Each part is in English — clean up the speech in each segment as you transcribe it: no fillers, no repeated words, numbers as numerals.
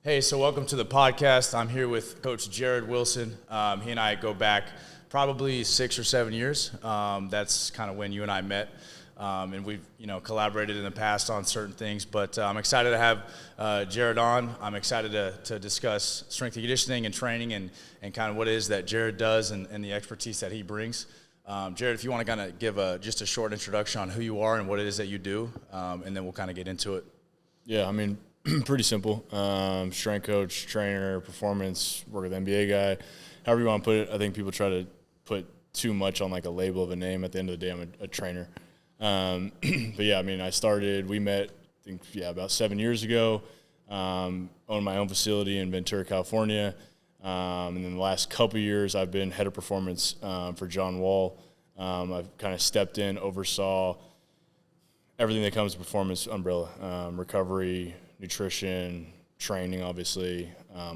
Hey, so welcome to the podcast. I'm here with Coach Jared Wilson. He and I go back probably 6 or 7 years. That's kind of when you and I met, and we've collaborated in the past on certain things. But I'm excited to have Jared on. I'm excited to discuss strength and conditioning and training and kind of what it is that Jared does and the expertise that he brings. Jared, if you want to kind of give just a short introduction on who you are and what it is that you do, and then we'll kind of get into it. Yeah, I mean, pretty simple. Strength coach, trainer, performance, work with NBA guy, however you want to put it. I think people try to put too much on like a label of a name. At the end of the day, I'm a trainer. But yeah, I mean, we met, I think, about 7 years ago. Owned my own facility in Ventura, California. And then the last couple of years, I've been head of performance for John Wall. I've kind of stepped in, oversaw everything that comes to performance umbrella, recovery, nutrition, training, obviously,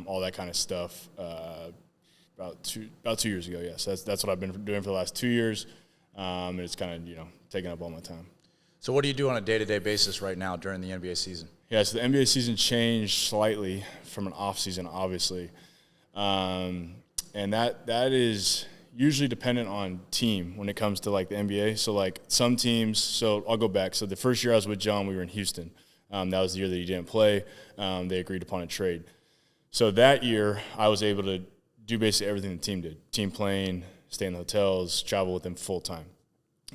all that kind of stuff. About 2 years ago, yes. That's what I've been doing for the last 2 years, and it's kind of taking up all my time. So, what do you do on a day-to-day basis right now during the NBA season? Yeah, so the NBA season changed slightly from an off season, obviously, and that is usually dependent on team when it comes to like the NBA. So like some teams. So I'll go back. So the first year I was with John, we were in Houston. That was the year that he didn't play. They agreed upon a trade. So that year, I was able to do basically everything the team did. Team plane, stay in the hotels, travel with them full time.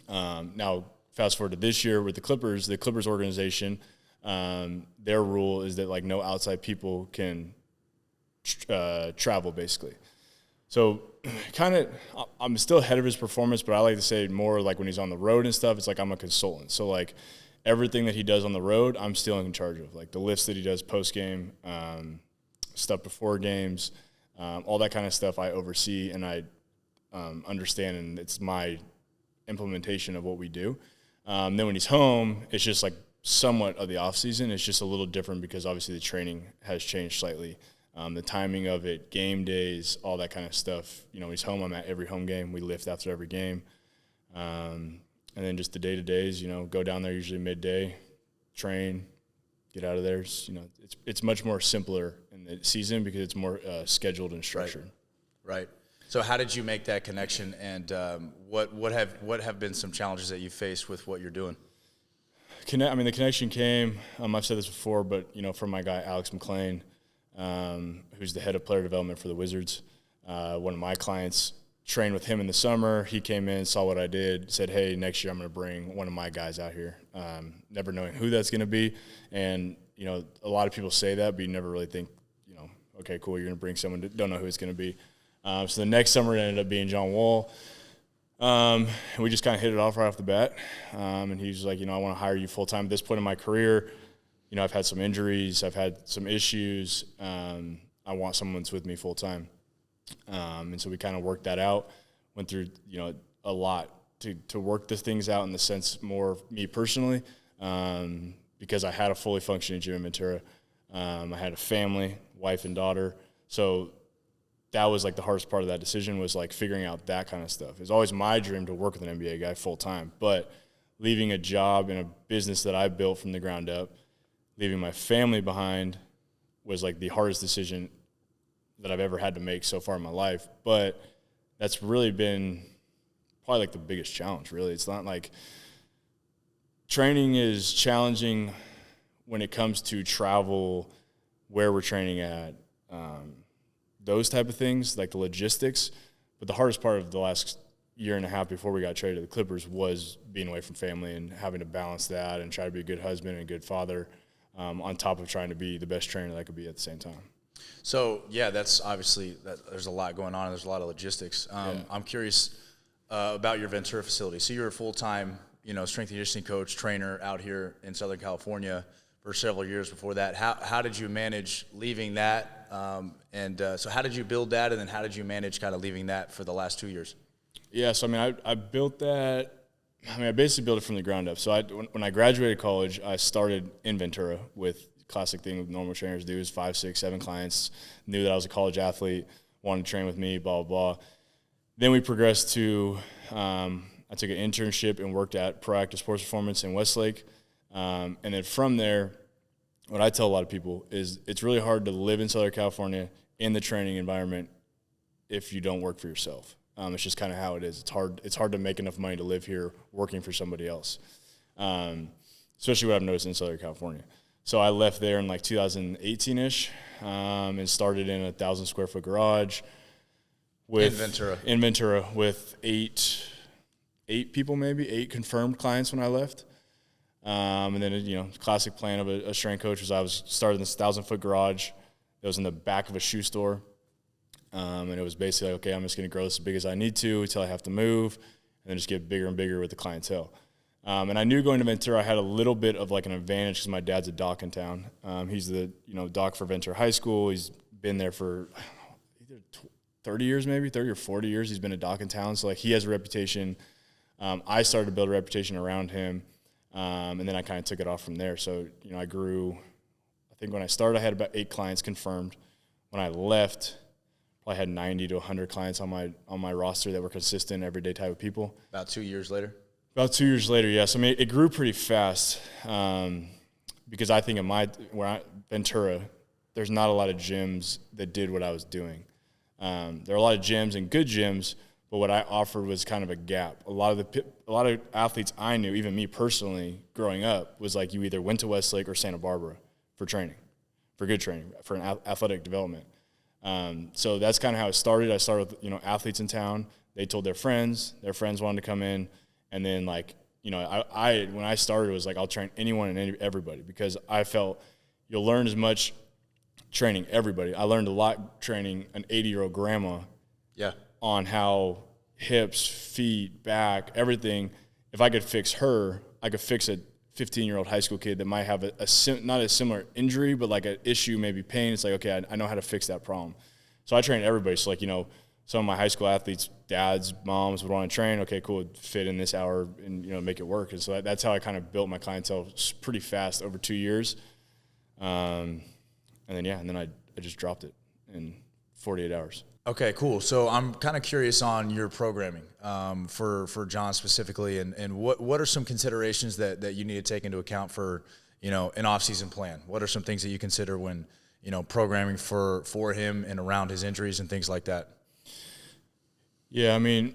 Now, fast forward to this year with the Clippers organization, their rule is that like no outside people can travel basically. So kind of I'm still ahead of his performance, but I like to say more like when he's on the road and stuff, it's like I'm a consultant. So like everything that he does on the road, I'm still in charge of. Like the lifts that he does post-game, stuff before games, all that kind of stuff I oversee and I understand, and it's my implementation of what we do. Then when he's home, it's just like somewhat of the off-season. It's just a little different because obviously the training has changed slightly. The timing of it, game days, all that kind of stuff. When he's home, I'm at every home game. We lift after every game. And then just the day-to-days, go down there usually midday, train, get out of there. It's much more simpler in the season because it's more scheduled and structured. Right. So how did you make that connection, and what have been some challenges that you faced with what you're doing? The connection came, I've said this before, but, from my guy Alex McClain, who's the head of player development for the Wizards. One of my clients trained with him in the summer. He came in, saw what I did, said, hey, next year I'm going to bring one of my guys out here, never knowing who that's going to be. And, a lot of people say that, but you never really think, okay, cool, you're going to bring someone, don't know who it's going to be. So the next summer it ended up being John Wall. And we just kind of hit it off right off the bat. And he was like, I want to hire you full-time at this point in my career. I've had some injuries, I've had some issues. I want someone that's with me full-time. And so we kind of worked that out, went through, a lot to work the things out in the sense more me personally, because I had a fully functioning gym in Ventura. I had a family, wife and daughter. So that was like the hardest part of that decision was like figuring out that kind of stuff. It's always my dream to work with an NBA guy full-time, but leaving a job in a business that I built from the ground up, leaving my family behind was like the hardest decision that I've ever had to make so far in my life. But that's really been probably like the biggest challenge, really. It's not like training is challenging when it comes to travel, where we're training at, those type of things, like the logistics. But the hardest part of the last year and a half before we got traded to the Clippers was being away from family and having to balance that and try to be a good husband and a good father, on top of trying to be the best trainer that I could be at the same time. So, yeah, that's obviously there's a lot going on and there's a lot of logistics. I'm curious about your Ventura facility. So you're a full-time, strength and conditioning coach, trainer out here in Southern California for several years before that. How did you manage leaving that? So how did you build that, and then how did you manage kind of leaving that for the last 2 years? Yeah, so I built that. I basically built it from the ground up. So when I graduated college, I started in Ventura with classic thing normal trainers do is 5, 6, 7 clients, knew that I was a college athlete, wanted to train with me, blah, blah, blah. Then we progressed to, I took an internship and worked at Proactive Sports Performance in Westlake. And then from there, what I tell a lot of people is it's really hard to live in Southern California in the training environment if you don't work for yourself. It's just kind of how it is. It's hard to make enough money to live here working for somebody else, especially what I've noticed in Southern California. So I left there in like 2018-ish and started in a 1,000-square-foot garage with in Ventura with eight people, maybe 8 confirmed clients when I left. And then, classic plan of a strength coach was I was started in this 1,000-foot garage that was in the back of a shoe store. And it was basically like, okay, I'm just going to grow this as big as I need to until I have to move and then just get bigger and bigger with the clientele. And I knew going to Ventura I had a little bit of like an advantage because my dad's a doc in town. He's the, doc for Ventura High School. He's been there for either 30 years, maybe 30 or 40 years. He's been a doc in town. So like he has a reputation. I started to build a reputation around him. And then I kind of took it off from there. So, I grew, I think when I started, I had about 8 clients confirmed. When I left, probably had 90 to 100 clients on my roster that were consistent, everyday type of people. About 2 years later? About 2 years later, yes. I mean, it grew pretty fast because I think Ventura, there's not a lot of gyms that did what I was doing. There are a lot of gyms and good gyms, but what I offered was kind of a gap. A lot of athletes I knew, even me personally, growing up, was like you either went to Westlake or Santa Barbara for training, for good training, for an athletic development. So that's kind of how it started. I started with, athletes in town. They told their friends wanted to come in. And then when I started, it was like, I'll train anyone and everybody because I felt you'll learn as much training everybody. I learned a lot training an 80-year-old grandma on how hips, feet, back, everything. If I could fix her, I could fix a 15-year-old high school kid that might have not a similar injury, but like an issue, maybe pain. It's like, okay, I know how to fix that problem. So I trained everybody. So some of my high school athletes, dads, moms would want to train. Okay, cool, fit in this hour and, make it work. And so that's how I kind of built my clientele pretty fast over 2 years. And then I just dropped it in 48 hours. Okay, cool. So I'm kind of curious on your programming for John specifically, and what are some considerations that you need to take into account for, an off-season plan? What are some things that you consider when, programming for him and around his injuries and things like that? Yeah, I mean,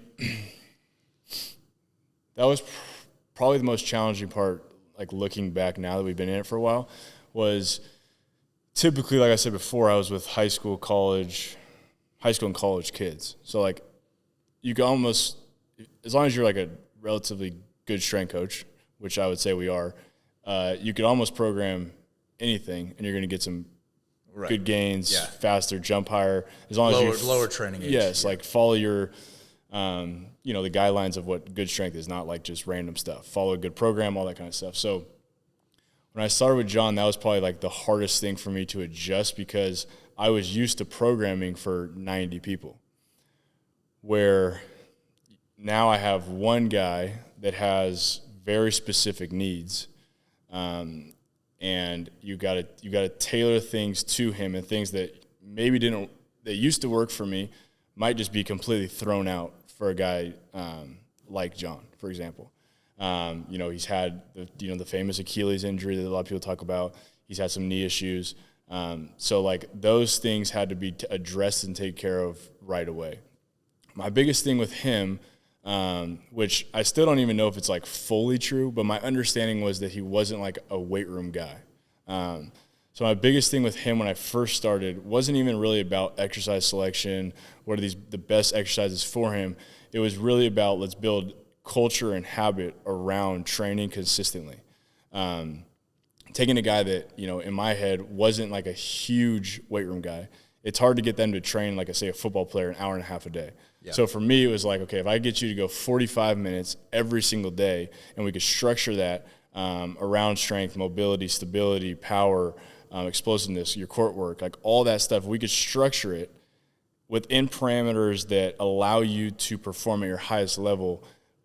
that was probably the most challenging part, like looking back now that we've been in it for a while, was typically, like I said before, I was with high school and college kids. So like you can almost, as long as you're like a relatively good strength coach, which I would say we are, you could almost program anything and you're going to get some good gains, faster, jump higher. As long as you lower training age. Yes, like follow your, the guidelines of what good strength is, not like just random stuff. Follow a good program, all that kind of stuff. So when I started with John, that was probably like the hardest thing for me to adjust because I was used to programming for 90 people, where now I have one guy that has very specific needs, and you got to tailor things to him, and things that maybe that used to work for me might just be completely thrown out for a guy like John, for example. He's had the famous Achilles injury that a lot of people talk about. He's had some knee issues. So like those things had to be addressed and taken care of right away. My biggest thing with him, which I still don't even know if it's like fully true, but my understanding was that he wasn't like a weight room guy. So my biggest thing with him when I first started wasn't even really about exercise selection. What are the best exercises for him? It was really about let's build culture and habit around training consistently. Taking a guy that, in my head wasn't like a huge weight room guy, it's hard to get them to train, like I say, a football player an hour and a half a day. Yeah. So for me, it was like, okay, if I get you to go 45 minutes every single day and we could structure that around strength, mobility, stability, power, explosiveness, your court work, like all that stuff, we could structure it within parameters that allow you to perform at your highest level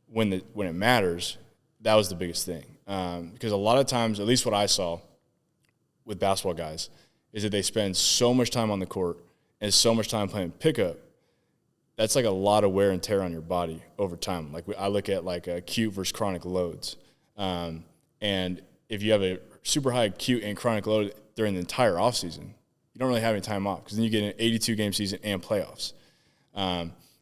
when it matters. That was the biggest thing. Because a lot of times, at least what I saw with basketball guys, is that they spend so much time on the court and so much time playing pickup. That's like a lot of wear and tear on your body over time. Like I look at like acute versus chronic loads. And if you have a super high acute and chronic load, during the entire offseason, you don't really have any time off because then you get an 82-game season and playoffs.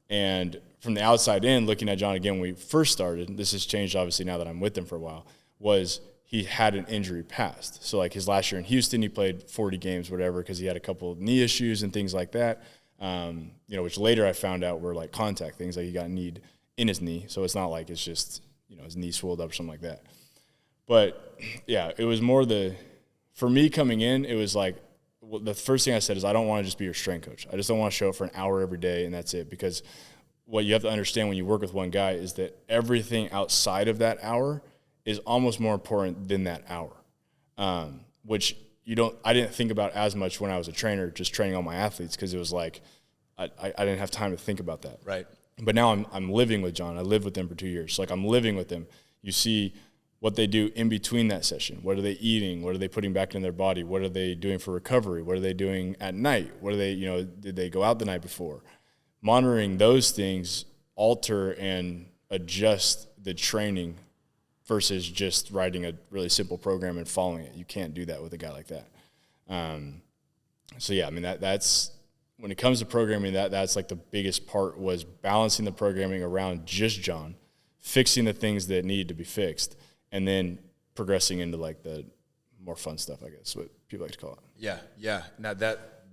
And from the outside in, looking at John again when we first started, this has changed obviously now that I'm with him for a while, was he had an injury past. So like his last year in Houston, he played 40 games, whatever, because he had a couple of knee issues and things like that, which later I found out were like contact things, like he got kneed in his knee. So it's not like it's just, his knee swelled up or something like that. But yeah, it was more for me coming in, it was like, the first thing I said is I don't want to just be your strength coach. I just don't want to show up for an hour every day and that's it. Because what you have to understand when you work with one guy is that everything outside of that hour is almost more important than that hour, which I didn't think about as much when I was a trainer, just training all my athletes, because it was like I didn't have time to think about that. Right. But now I'm living with John. I lived with him for 2 years. So like I'm living with him. You see what they do in between that session. What are they eating? What are they putting back in their body? What are they doing for recovery? What are they doing at night? What are they, did they go out the night before? Monitoring those things alter and adjust the training versus just writing a really simple program and following it. You can't do that with a guy like that. So yeah, I mean, that's when it comes to programming, that's like the biggest part was balancing the programming around just John, fixing the things that needed to be fixed, and then progressing into like the more fun stuff, I guess, what people like to call it. Yeah. Now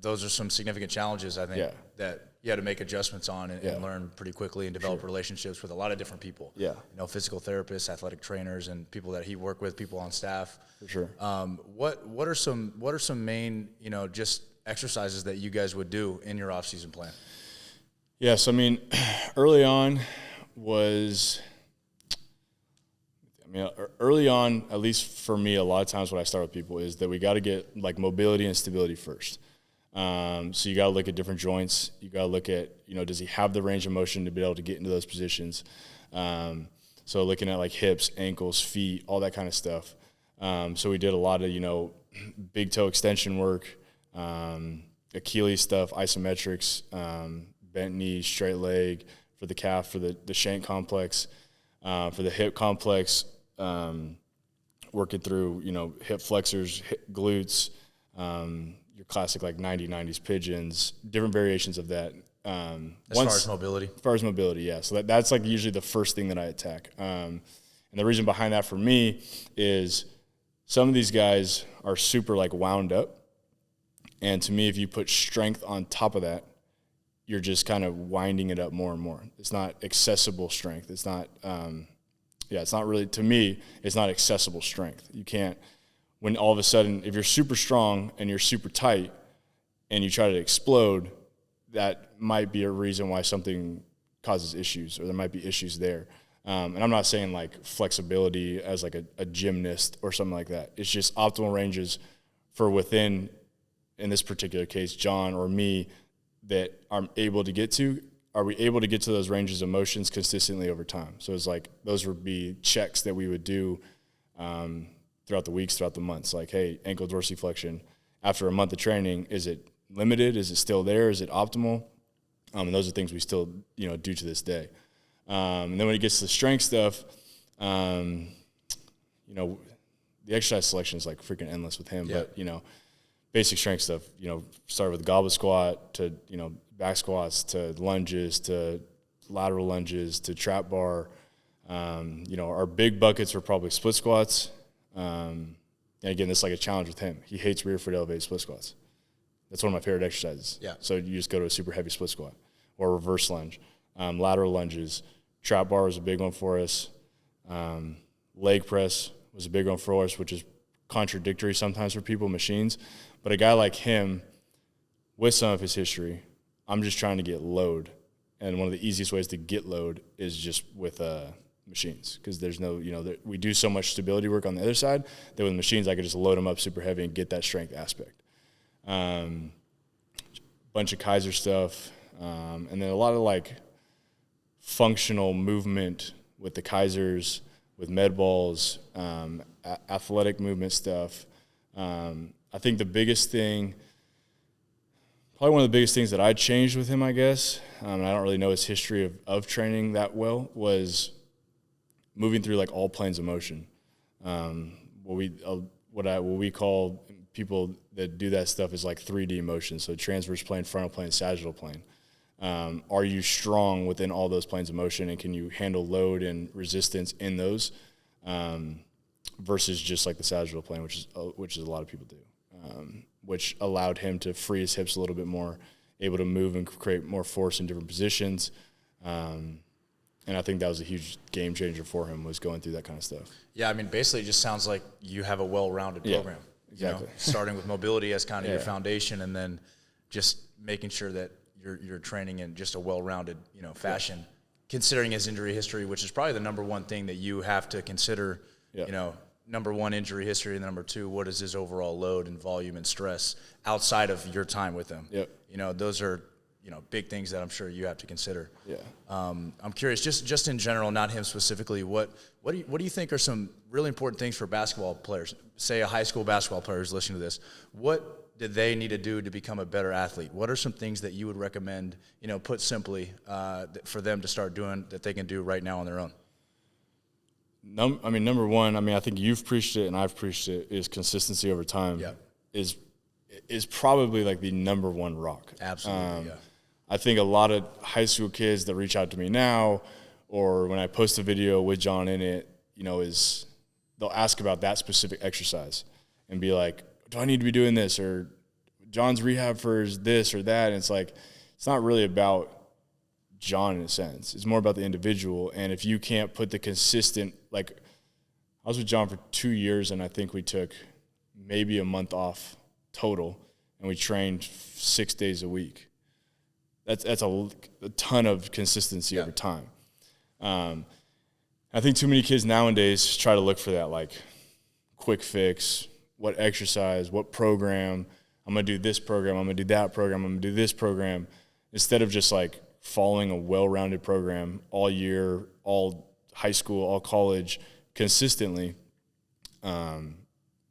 those are some significant challenges, I think, that you had to make adjustments on and learn pretty quickly and develop relationships with a lot of different people. Yeah. Physical therapists, athletic trainers, and people that he worked with, people on staff. For sure. What are some main, just exercises that you guys would do in your off-season plan? Yes, I mean, early on, at least for me, a lot of times when I start with people is that we got to get like mobility and stability first. So you got to look at different joints. You got to look at, does he have the range of motion to be able to get into those positions? So looking at like hips, ankles, feet, all that kind of stuff. So we did a lot of, big toe extension work, Achilles stuff, isometrics, bent knee, straight leg for the calf, for the shank complex, for the hip complex, working through, hip flexors, glutes, your classic like 90s pigeons, different variations of that. As far as mobility? As far as mobility, yeah. So that's like usually the first thing that I attack. And the reason behind that for me is some of these guys are super like wound up. And to me, if you put strength on top of that, you're just kind of winding it up more and more. It's not accessible strength. It's not, it's not really, to me, it's not accessible strength. You can't, when all of a sudden, if you're super strong and you're super tight and you try to explode, that might be a reason why something causes issues, or there might be issues there. And I'm not saying like flexibility as like a gymnast or something like that. It's just optimal ranges for within, in this particular case, John or me, that I'm able to get to. Are we able to get to those ranges of motions consistently over time? So it's like those would be checks that we would do throughout the weeks, throughout the months. Like, hey, ankle dorsiflexion, after a month of training, is it limited? Is it still there? Is it optimal? And those are things we still, do to this day. And then when it gets to the strength stuff, the exercise selection is like freaking endless with him. Yeah. But, basic strength stuff, start with goblet squat to, back squats to lunges to lateral lunges to trap bar. Our big buckets are probably split squats. And again, this is like a challenge with him. He hates rear foot elevated split squats. That's one of my favorite exercises. Yeah. So you just go to a super heavy split squat or reverse lunge, lateral lunges. Trap bar was a big one for us. Leg press was a big one for us, which is contradictory sometimes for people, machines. But a guy like him, with some of his history, I'm just trying to get load. And one of the easiest ways to get load is just with machines, because there's no, we do so much stability work on the other side that with machines I could just load them up super heavy and get that strength aspect. Bunch of Kaiser stuff, and then a lot of like functional movement with the Kaisers, with med balls, athletic movement stuff. I think the biggest thing, probably one of the biggest things that I changed with him, I guess, and I don't really know his history of training that well, was moving through like all planes of motion. What we call people that do that stuff is like 3D motion. So transverse plane, frontal plane, sagittal plane. Are you strong within all those planes of motion, and can you handle load and resistance in those versus just like the sagittal plane, which is a lot of people do, which allowed him to free his hips a little bit more, able to move and create more force in different positions. And I think that was a huge game changer for him, was going through that kind of stuff. Yeah, I mean, basically it just sounds like you have a well-rounded program. Yeah, exactly. Starting with mobility as kind of your foundation, and then just making sure that you're training in just a well-rounded, fashion, considering his injury history, which is probably the number one thing that you have to consider, number one, injury history, and number two, what is his overall load and volume and stress outside of your time with him. Yep. Those are, big things that I'm sure you have to consider. Yeah. I'm curious, just in general, not him specifically, what do you think are some really important things for basketball players? Say a high school basketball player who's listening to this. What do they need to do to become a better athlete? What are some things that you would recommend, put simply, for them to start doing that they can do right now on their own? Number one, I think you've preached it and I've preached it, is consistency over time. Yeah. Is probably like the number one rock. Absolutely, yeah. I think a lot of high school kids that reach out to me now, or when I post a video with John in it, is they'll ask about that specific exercise and be like, do I need to be doing this? Or John's rehab for this or that. And it's like, it's not really about John in a sense. It's more about the individual. And if you can't put the consistent, like I was with John for 2 years, and I think we took maybe a month off total, and we trained 6 days a week. That's a ton of consistency over time. I think too many kids nowadays try to look for that, like, quick fix, what exercise, what program. I'm going to do this program, I'm going to do that program, I'm going to do this program, instead of just, like, following a well-rounded program all year, all high school, all college, consistently,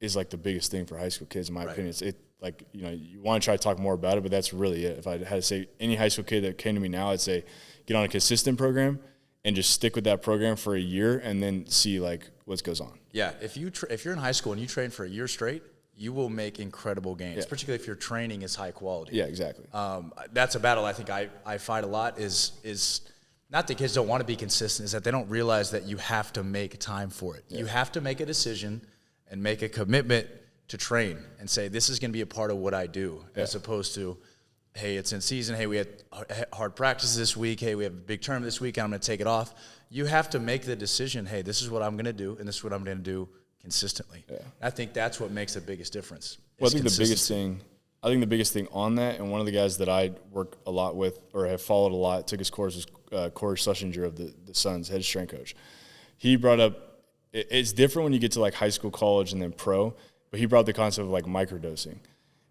is, like, the biggest thing for high school kids, in my opinion. You want to try to talk more about it, but that's really it. If I had to say any high school kid that came to me now, I'd say get on a consistent program and just stick with that program for a year, and then see, like, what goes on. Yeah, if you're in high school and you train for a year straight, you will make incredible gains, particularly if your training is high quality. Yeah, exactly. That's a battle I think I fight a lot, is not that kids don't want to be consistent, is that they don't realize that you have to make time for it. Yeah. You have to make a decision and make a commitment to train and say, this is going to be a part of what I do, as opposed to, hey, it's in season. Hey, we had hard practice this week. Hey, we have a big tournament this week, and I'm going to take it off. You have to make the decision, hey, this is what I'm going to do, and this is what I'm going to do consistently. Yeah. I think that's what makes the biggest difference. Well, I think the biggest thing on that, and one of the guys that I work a lot with, or have followed a lot, took his course, is Corey Schlesinger of the Suns, head strength coach. He brought up, it's different when you get to, like, high school, college, and then pro, but he brought the concept of, like, microdosing.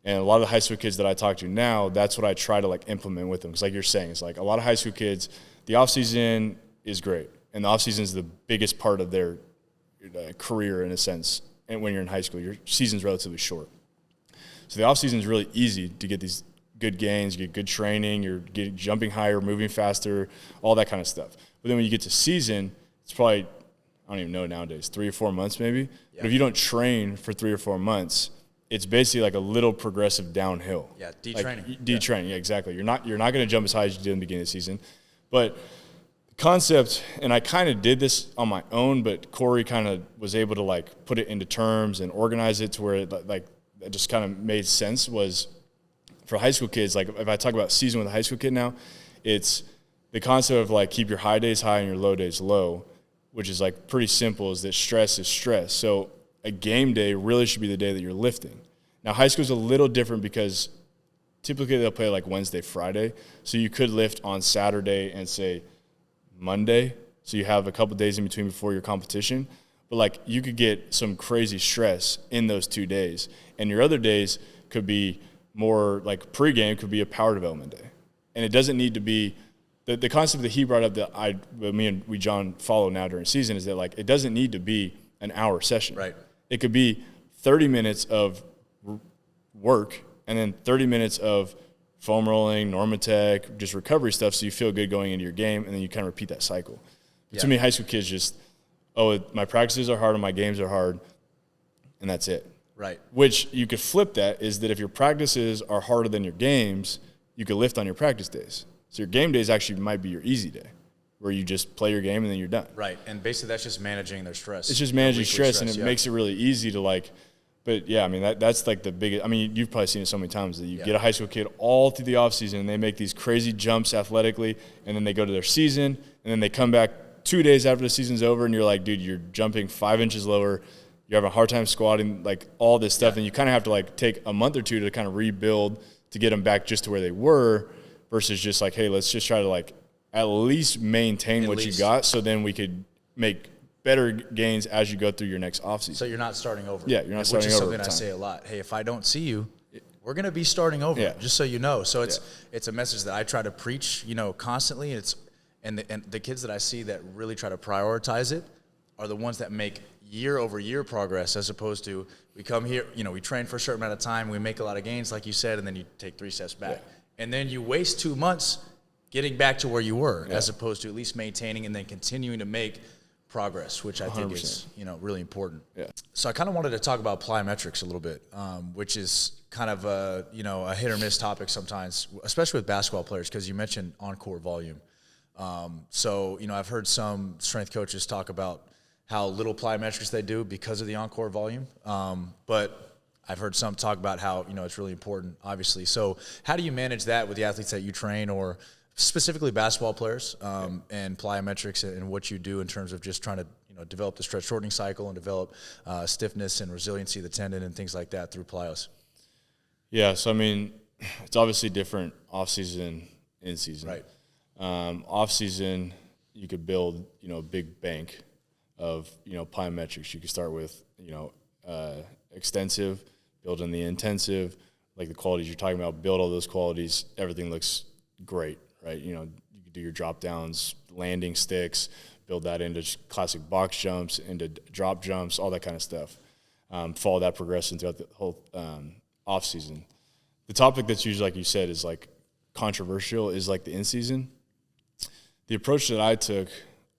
And a lot of the high school kids that I talk to now, that's what I try to, like, implement with them. Because, like you're saying, it's like a lot of high school kids, the offseason is great. And the offseason is the biggest part of their career, in a sense. And when you're in high school, your season's relatively short. So the offseason is really easy to get these good gains, get good training, you're jumping higher, moving faster, all that kind of stuff. But then when you get to season, it's probably, I don't even know nowadays, 3 or 4 months maybe. Yeah. But if you don't train for 3 or 4 months, it's basically like a little progressive downhill. Yeah, detraining. Like, detraining, yeah, exactly. You're not going to jump as high as you did in the beginning of the season. But the concept, and I kind of did this on my own, but Corey kind of was able to, like, put it into terms and organize it to where it just kind of made sense, was for high school kids, like, if I talk about season with a high school kid now, it's the concept of, like, keep your high days high and your low days low, which is, like, pretty simple, is that stress is stress. So a game day really should be the day that you're lifting. Now, high school is a little different because typically they'll play, like, Wednesday, Friday. So you could lift on Saturday and, say, Monday. So you have a couple days in between before your competition. But, like, you could get some crazy stress in those 2 days. And your other days could be more, like, pregame could be a power development day. And it doesn't need to be the concept that he brought up that me and John follow now during season, is that, like, it doesn't need to be an hour session. Right. It could be 30 minutes of work and then 30 minutes of foam rolling, Normatec, just recovery stuff, so you feel good going into your game, and then you kind of repeat that cycle. But too many high school kids just, my practices are hard and my games are hard, and that's it. Right. Which you could flip that is that if your practices are harder than your games, you could lift on your practice days. So your game days actually might be your easy day, where you just play your game and then you're done. Right. And basically that's just managing their stress. It's just managing stress, and it makes it really easy to like. But yeah, I mean that's like the biggest. I mean, you've probably seen it so many times that you get a high school kid all through the offseason and they make these crazy jumps athletically, and then they go to their season, and then they come back 2 days after the season's over, and you're like, dude, you're jumping 5 inches lower. You're having a hard time squatting, like all this stuff, and you kind of have to like take a month or two to kind of rebuild to get them back just to where they were, versus just like, hey, let's just try to like at least maintain what you got, so then we could make better gains as you go through your next offseason. So you're not starting over. Yeah, you're not starting over. Which is something I say a lot. Hey, if I don't see you, we're going to be starting over, just so you know. So it's a message that I try to preach, constantly. And the kids that I see that really try to prioritize it are the ones that make year-over-year progress, as opposed to we come here, we train for a certain amount of time, we make a lot of gains, like you said, and then you take 3 steps back. Yeah. And then you waste 2 months getting back to where you were, as opposed to at least maintaining and then continuing to make progress, which I think 100%. Is really important. Yeah. So I kind of wanted to talk about plyometrics a little bit, which is kind of a hit or miss topic sometimes, especially with basketball players, because you mentioned on-court volume. So I've heard some strength coaches talk about how little plyometrics they do because of the on-court volume, but I've heard some talk about how it's really important, obviously. So how do you manage that with the athletes that you train, or specifically basketball players, and plyometrics and what you do in terms of just trying to develop the stretch shortening cycle and develop stiffness and resiliency of the tendon and things like that through plyos? Yeah, so I mean, it's obviously different off-season, in-season. Right. Off-season, you could build a big bank of plyometrics. You could start with extensive, build in the intensive, like the qualities you're talking about, build all those qualities. Everything looks great. Right, you could do your drop downs, landing sticks, build that into just classic box jumps, into drop jumps, all that kind of stuff. Follow that progression throughout the whole off season. The topic that's usually, like you said, is like controversial is like the in season. The approach that I took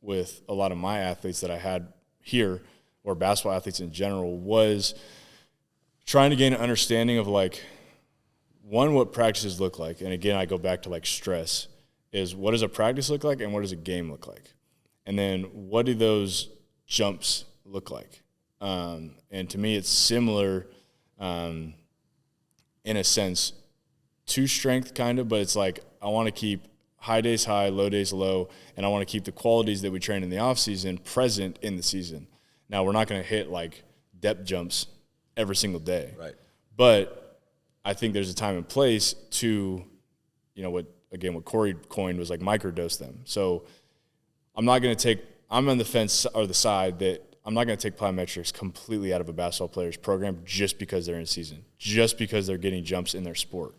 with a lot of my athletes that I had here, or basketball athletes in general, was trying to gain an understanding of like, one, what practices look like. And again, I go back to like stress. Is what does a practice look like and what does a game look like? And then what do those jumps look like? And to me, it's similar in a sense to strength kind of, but it's like I want to keep high days high, low days low, and I want to keep the qualities that we train in the off season present in the season. Now, we're not going to hit like depth jumps every single day. Right. But I think there's a time and place to, what Corey coined was like microdose them. So I'm on the fence or the side that I'm not going to take plyometrics completely out of a basketball player's program just because they're in season, just because they're getting jumps in their sport.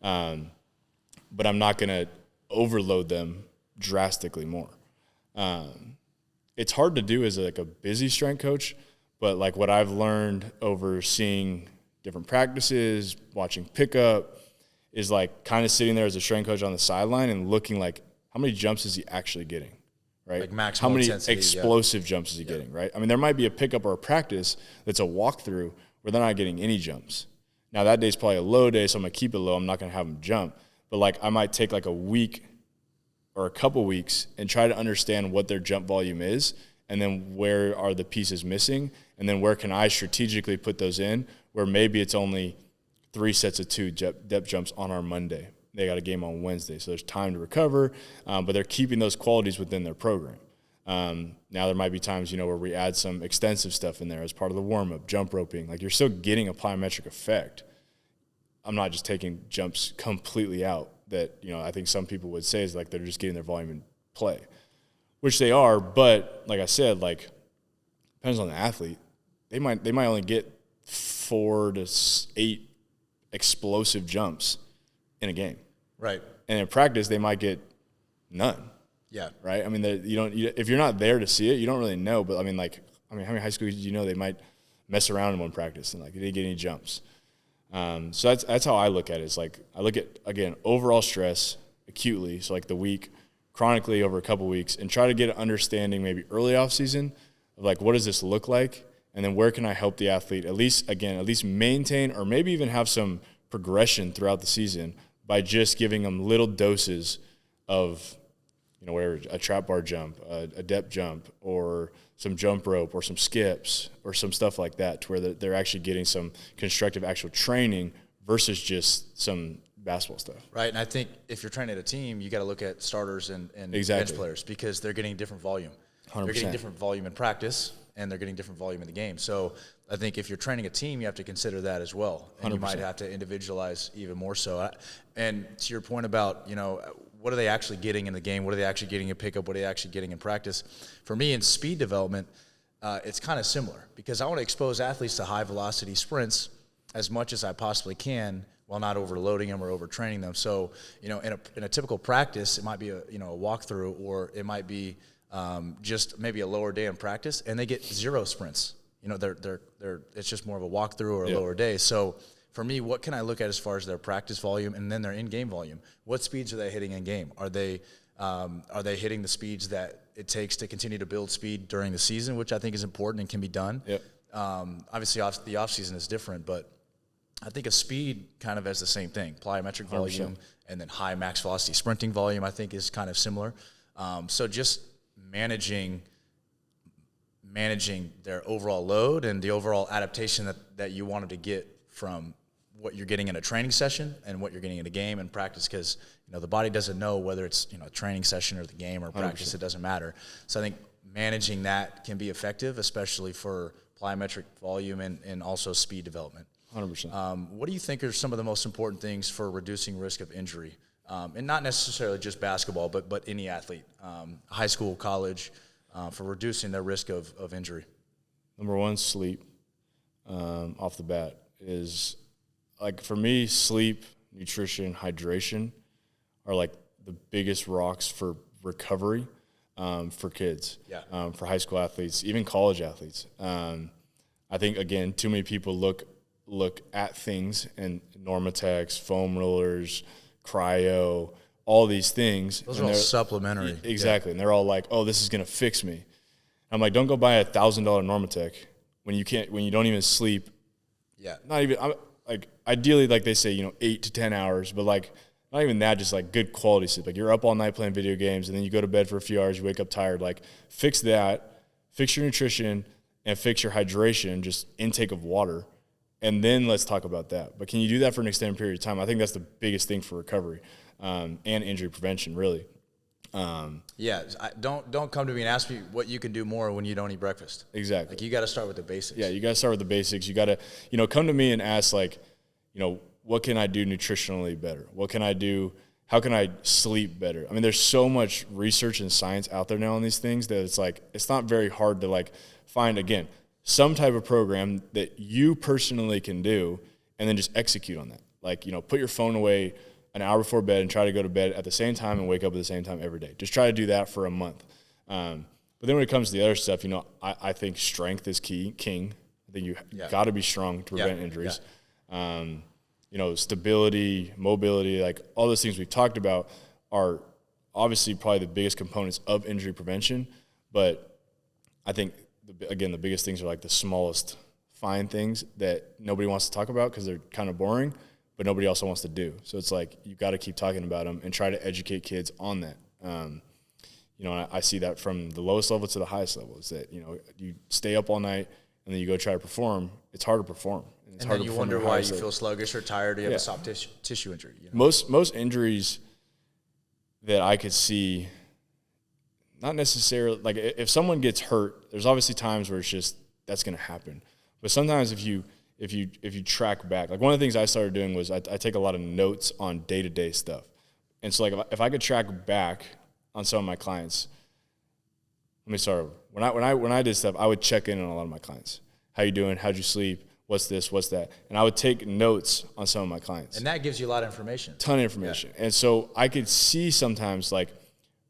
But I'm not going to overload them drastically more. It's hard to do as like a busy strength coach, but like what I've learned over seeing different practices, watching pickup, is like kind of sitting there as a strength coach on the sideline and looking like how many jumps is he actually getting, right? Like maximal how many intensity, explosive jumps is he getting, right? I mean, there might be a pickup or a practice that's a walkthrough where they're not getting any jumps. Now, that day's probably a low day, so I'm going to keep it low. I'm not going to have them jump. But, like, I might take, like, a week or a couple weeks and try to understand what their jump volume is, and then where are the pieces missing, and then where can I strategically put those in where maybe it's only 3 sets of 2 depth jumps on our Monday. They got a game on Wednesday, so there's time to recover, but they're keeping those qualities within their program. Now there might be times, where we add some extensive stuff in there as part of the warm-up, jump roping. Like, you're still getting a plyometric effect. I'm not just taking jumps completely out that, I think some people would say is like they're just getting their volume in play, which they are, but like I said, like, depends on the athlete. They might only get 4 to 8 explosive jumps in a game. Right. And in practice, they might get none. Yeah. Right. I mean, if you're not there to see it, you don't really know. But how many high school kids they might mess around in one practice and like they didn't get any jumps. So that's how I look at it. It's like I look at, again, overall stress acutely, so like the week, chronically over a couple weeks, and try to get an understanding maybe early off season of like what does this look like, And then where can I help the athlete at least maintain or maybe even have some progression throughout the season by just giving them little doses of, whatever, a trap bar jump, a depth jump, or some jump rope, or some skips, or some stuff like that, to where they're actually getting some constructive actual training versus just some basketball stuff. Right, and I think if you're training a team, you got to look at starters and Exactly. bench players, because they're getting different volume. 100%. They're getting different volume in practice, and they're getting different volume in the game. So I think if you're training a team, you have to consider that as well, and 100%. you might have to individualize even more so. And to your point about, what are they actually getting in the game? What are they actually getting in pickup? What are they actually getting in practice? For me, in speed development, it's kind of similar, because I want to expose athletes to high velocity sprints as much as I possibly can, while not overloading them or overtraining them. So, in a typical practice, it might be a walkthrough, or it might be just maybe a lower day in practice, and they get 0 sprints. It's just more of a walkthrough or a lower day. So for me, what can I look at as far as their practice volume and then their in-game volume? What speeds are they hitting in game? Are they hitting the speeds that it takes to continue to build speed during the season, which I think is important and can be done? Yep. Obviously, the off season is different, but I think of speed kind of as the same thing. Plyometric volume 100%. and then high max velocity sprinting volume, I think, is kind of similar. So just managing their overall load and the overall adaptation that you wanted to get from what you're getting in a training session and what you're getting in a game and practice, because the body doesn't know whether it's a training session or the game or practice. 100%. It doesn't matter. So I think managing that can be effective, especially for plyometric volume and also speed development. 100%. What do you think are some of the most important things for reducing risk of injury? And not necessarily just basketball, but any athlete, high school, college, for reducing their risk of injury? Number one, sleep. Off the bat is, like, for me, sleep, nutrition, hydration are like the biggest rocks for recovery for kids, for high school athletes, even college athletes. I think, again, too many people look at things and Normatex, foam rollers, cryo, all these things. Those are all supplementary. Exactly. And they're all like, oh, this is going to fix me. I'm like, don't go buy a $1,000 Normatec when you don't even sleep. Yeah. Not even, like, ideally, like they say, 8 to 10 hours, but like, not even that, just like good quality sleep. Like, you're up all night playing video games, and then you go to bed for a few hours, you wake up tired. Like, fix that, fix your nutrition, and fix your hydration, just intake of water. And then let's talk about that. But can you do that for an extended period of time? I think that's the biggest thing for recovery and injury prevention, really. Don't come to me and ask me what you can do more when you don't eat breakfast. Exactly. Like, you got to start with the basics. Yeah, you got to start with the basics. You got to, come to me and ask, like, what can I do nutritionally better? What can I do? How can I sleep better? I mean, there's so much research and science out there now on these things that it's like, it's not very hard to, like, find, again, some type of program that you personally can do and then just execute on that. Like, put your phone away an hour before bed and try to go to bed at the same time and wake up at the same time every day. Just try to do that for a month. But then when it comes to the other stuff, I think strength is king. I think you got to be strong to prevent injuries. Stability, mobility, like all those things we've talked about are obviously probably the biggest components of injury prevention. But I think, the biggest things are like the smallest fine things that nobody wants to talk about because they're kind of boring, but nobody also wants to do. So it's like, you got to keep talking about them and try to educate kids on that. I see that from the lowest level to the highest level, is that, you stay up all night and then you go try to perform. It's hard to perform. And then you wonder why you feel sluggish or tired or you have a soft tissue injury. Most injuries that I could see, not necessarily, like, if someone gets hurt, there's obviously times where it's just, that's going to happen. But sometimes if you track back, like, one of the things I started doing was I take a lot of notes on day-to-day stuff. And so, like, if I could track back on some of my clients, let me start over. When I did stuff, I would check in on a lot of my clients. How you doing? How'd you sleep? What's this? What's that? And I would take notes on some of my clients. And that gives you a lot of information. Ton of information. Yeah. And so I could see sometimes, like,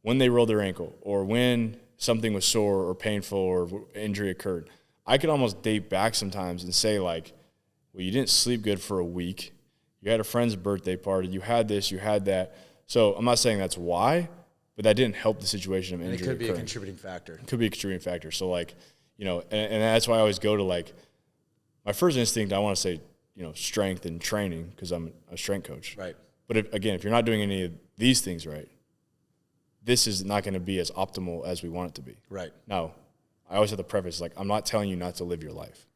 when they rolled their ankle or when something was sore or painful or injury occurred, I could almost date back sometimes and say, like, well, you didn't sleep good for a week. You had a friend's birthday party. You had this, you had that. So I'm not saying that's why, but that didn't help the situation of injury. And it could be a contributing factor. It could be a contributing factor. So, like, and that's why I always go to like my first instinct. I want to say, strength and training because I'm a strength coach. Right. But if you're not doing any of these things right, this is not going to be as optimal as we want it to be. Right. Now, I always have the preface, like, I'm not telling you not to live your life.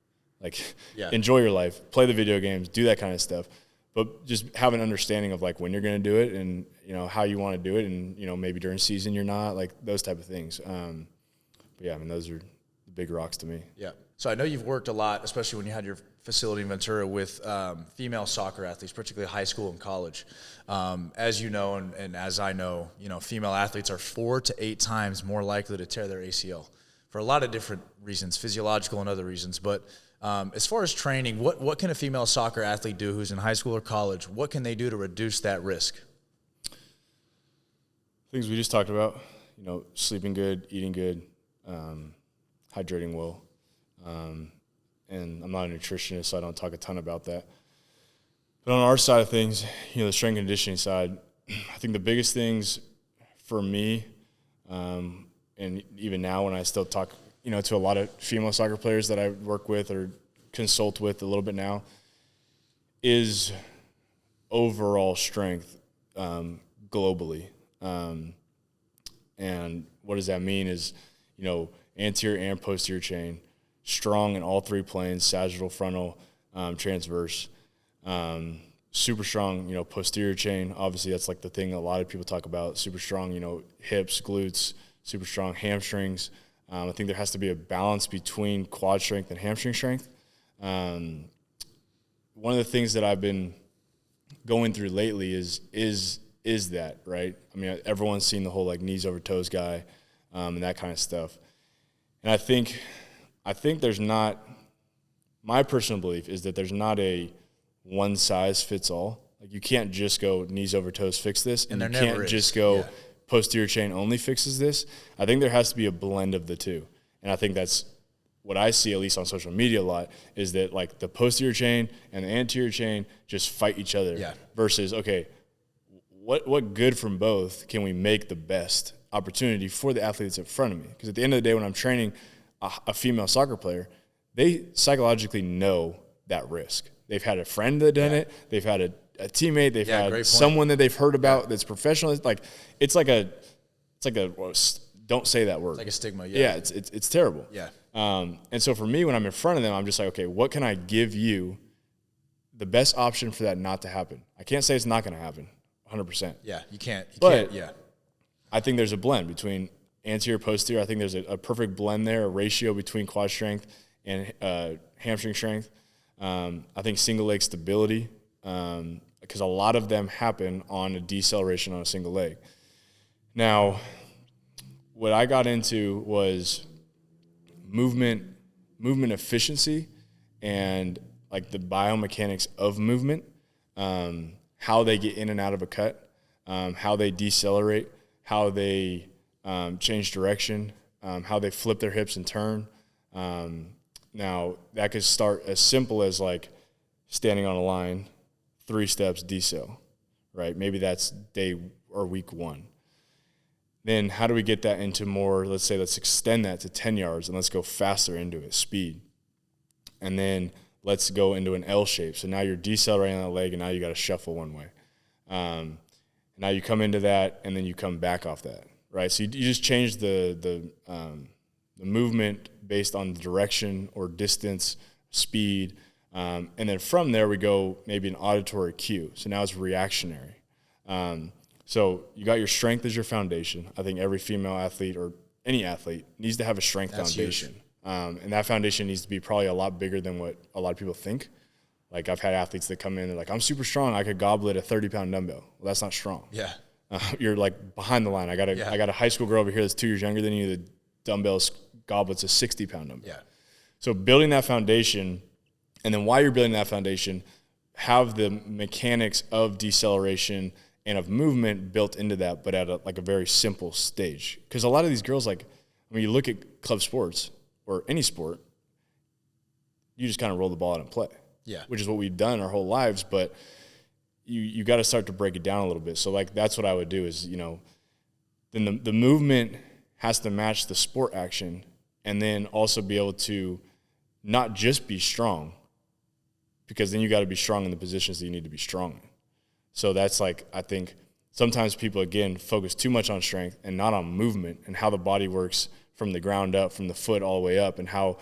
Like, yeah. Enjoy your life, play the video games, do that kind of stuff. But just have an understanding of, like, when you're going to do it and, how you want to do it. And, maybe during season you're not, like, those type of things. But, yeah, I mean, those are the big rocks to me. Yeah. So I know you've worked a lot, especially when you had your facility in Ventura, with female soccer athletes, particularly high school and college. As you know, and as I know, female athletes are 4 to 8 times more likely to tear their ACL for a lot of different reasons, physiological and other reasons. But as far as training, what can a female soccer athlete do who's in high school or college? What can they do to reduce that risk? Things we just talked about, sleeping good, eating good, hydrating well. And I'm not a nutritionist, so I don't talk a ton about that. But on our side of things, the strength and conditioning side, I think the biggest things for me, and even now when I still talk, to a lot of female soccer players that I work with or consult with a little bit now, is overall strength globally. And what does that mean is, anterior and posterior chain, strong in all 3 planes, sagittal, frontal, transverse, super strong, posterior chain. Obviously, that's like the thing a lot of people talk about. Super strong, hips, glutes, super strong hamstrings. I think there has to be a balance between quad strength and hamstring strength. One of the things that I've been going through lately is that, right? I mean, everyone's seen the whole like knees over toes guy and that kind of stuff. And I think there's not, my personal belief is that there's not a one size fits all. Like you can't just go knees over toes fix this, and you can't just go posterior chain only fixes this. I think there has to be a blend of the two. And I think that's what I see, at least on social media a lot, is that like the posterior chain and the anterior chain just fight each other versus, okay, what good from both can we make the best opportunity for the athlete that's in front of me? Because at the end of the day, when I'm training a female soccer player, they psychologically know that risk. They've had a friend that done it. They've had a teammate. They've had someone that they've heard about that's professional. It's like a don't say that word. It's like a stigma. Yeah, it's terrible. Yeah. And so for me, when I'm in front of them, I'm just like, okay, what can I give you the best option for that not to happen? I can't say it's not going to happen 100%. Yeah, you can't. I think there's a blend between anterior, posterior. I think there's a perfect blend there, a ratio between quad strength and hamstring strength. I think single leg stability, because a lot of them happen on a deceleration on a single leg. Now, what I got into was movement efficiency and like the biomechanics of movement, how they get in and out of a cut, how they decelerate, how they change direction, how they flip their hips and turn. Now, that could start as simple as like standing on a line, 3 steps, decel, right? Maybe that's day or week 1. Then how do we get that into more, let's extend that to 10 yards and let's go faster into it, speed. And then let's go into an L shape. So now you're decelerating that leg and now you got to shuffle one way. Now you come into that and then you come back off that, right? So you just change the movement based on the direction or distance, speed. And then from there we go maybe an auditory cue. So now it's reactionary. So you got your strength as your foundation. I think every female athlete or any athlete needs to have a strength foundation. And that foundation needs to be probably a lot bigger than what a lot of people think. Like I've had athletes that come in, they're like, I'm super strong. I could goblet a 30-pound dumbbell. Well, that's not strong. Yeah. You're like behind the line. I got a high school girl over here that's 2 years younger than you. The dumbbells goblets a 60-pound dumbbell. Yeah. So building that foundation, and then while you're building that foundation, have the mechanics of deceleration and of movement built into that, but at a very simple stage. Because a lot of these girls, like, when you look at club sports or any sport, you just kind of roll the ball out and play. Yeah. Which is what we've done our whole lives, but you got to start to break it down a little bit. So, like, that's what I would do is, then the movement has to match the sport action and then also be able to not just be strong, because then you got to be strong in the positions that you need to be strong in. So that's like, I think sometimes people, again, focus too much on strength and not on movement and how the body works from the ground up, from the foot all the way up, and how,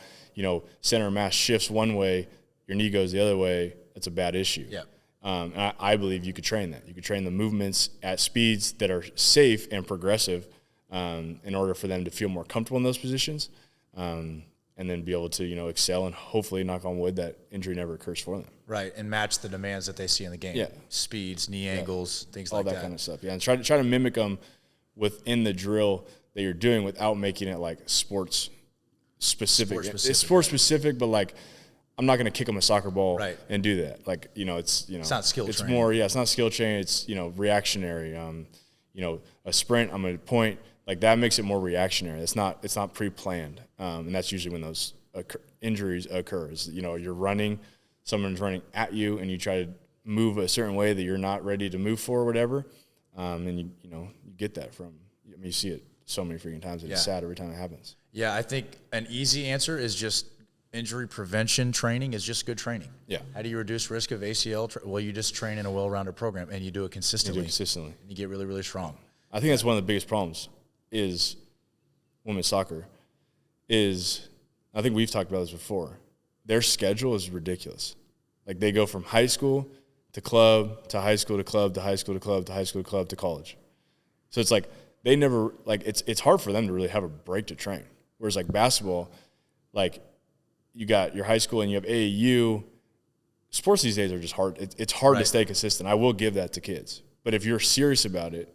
center of mass shifts one way, your knee goes the other way. That's a bad issue. Yeah. And I believe you could train that. You could train the movements at speeds that are safe and progressive in order for them to feel more comfortable in those positions, and then be able to, excel and hopefully, knock on wood, that injury never occurs for them. Right, and match the demands that they see in the game. Yeah. Speeds, knee angles, things all like that. All that kind of stuff, yeah. And try to mimic them within the drill that you're doing without making it like sports specific. It's sports specific, but like, I'm not going to kick them a soccer ball and do that. Like, it's not skill it's training. More, it's not skill training. It's, reactionary. A sprint, I'm going to point. Like, that makes it more reactionary. It's not pre-planned. And that's usually when those injuries occur. You're running, someone's running at you, and you try to move a certain way that you're not ready to move for or whatever. And you get that from, you see it so many freaking times. It's sad every time it happens. Yeah, I think an easy answer is just injury prevention training is just good training. Yeah. How do you reduce risk of ACL? Well, you just train in a well-rounded program, and you do it consistently. And you get really, really strong. I think that's one of the biggest problems is women's soccer is, I think we've talked about this before, their schedule is ridiculous. Like, they go from high school to club to high school to club to high school to club to high school to club to college. So it's like they never, like, it's hard for them to really have a break to train. Whereas, like, basketball, like, you got your high school and you have AAU. Sports these days are just hard. It's hard to stay consistent. I will give that to kids. But if you're serious about it,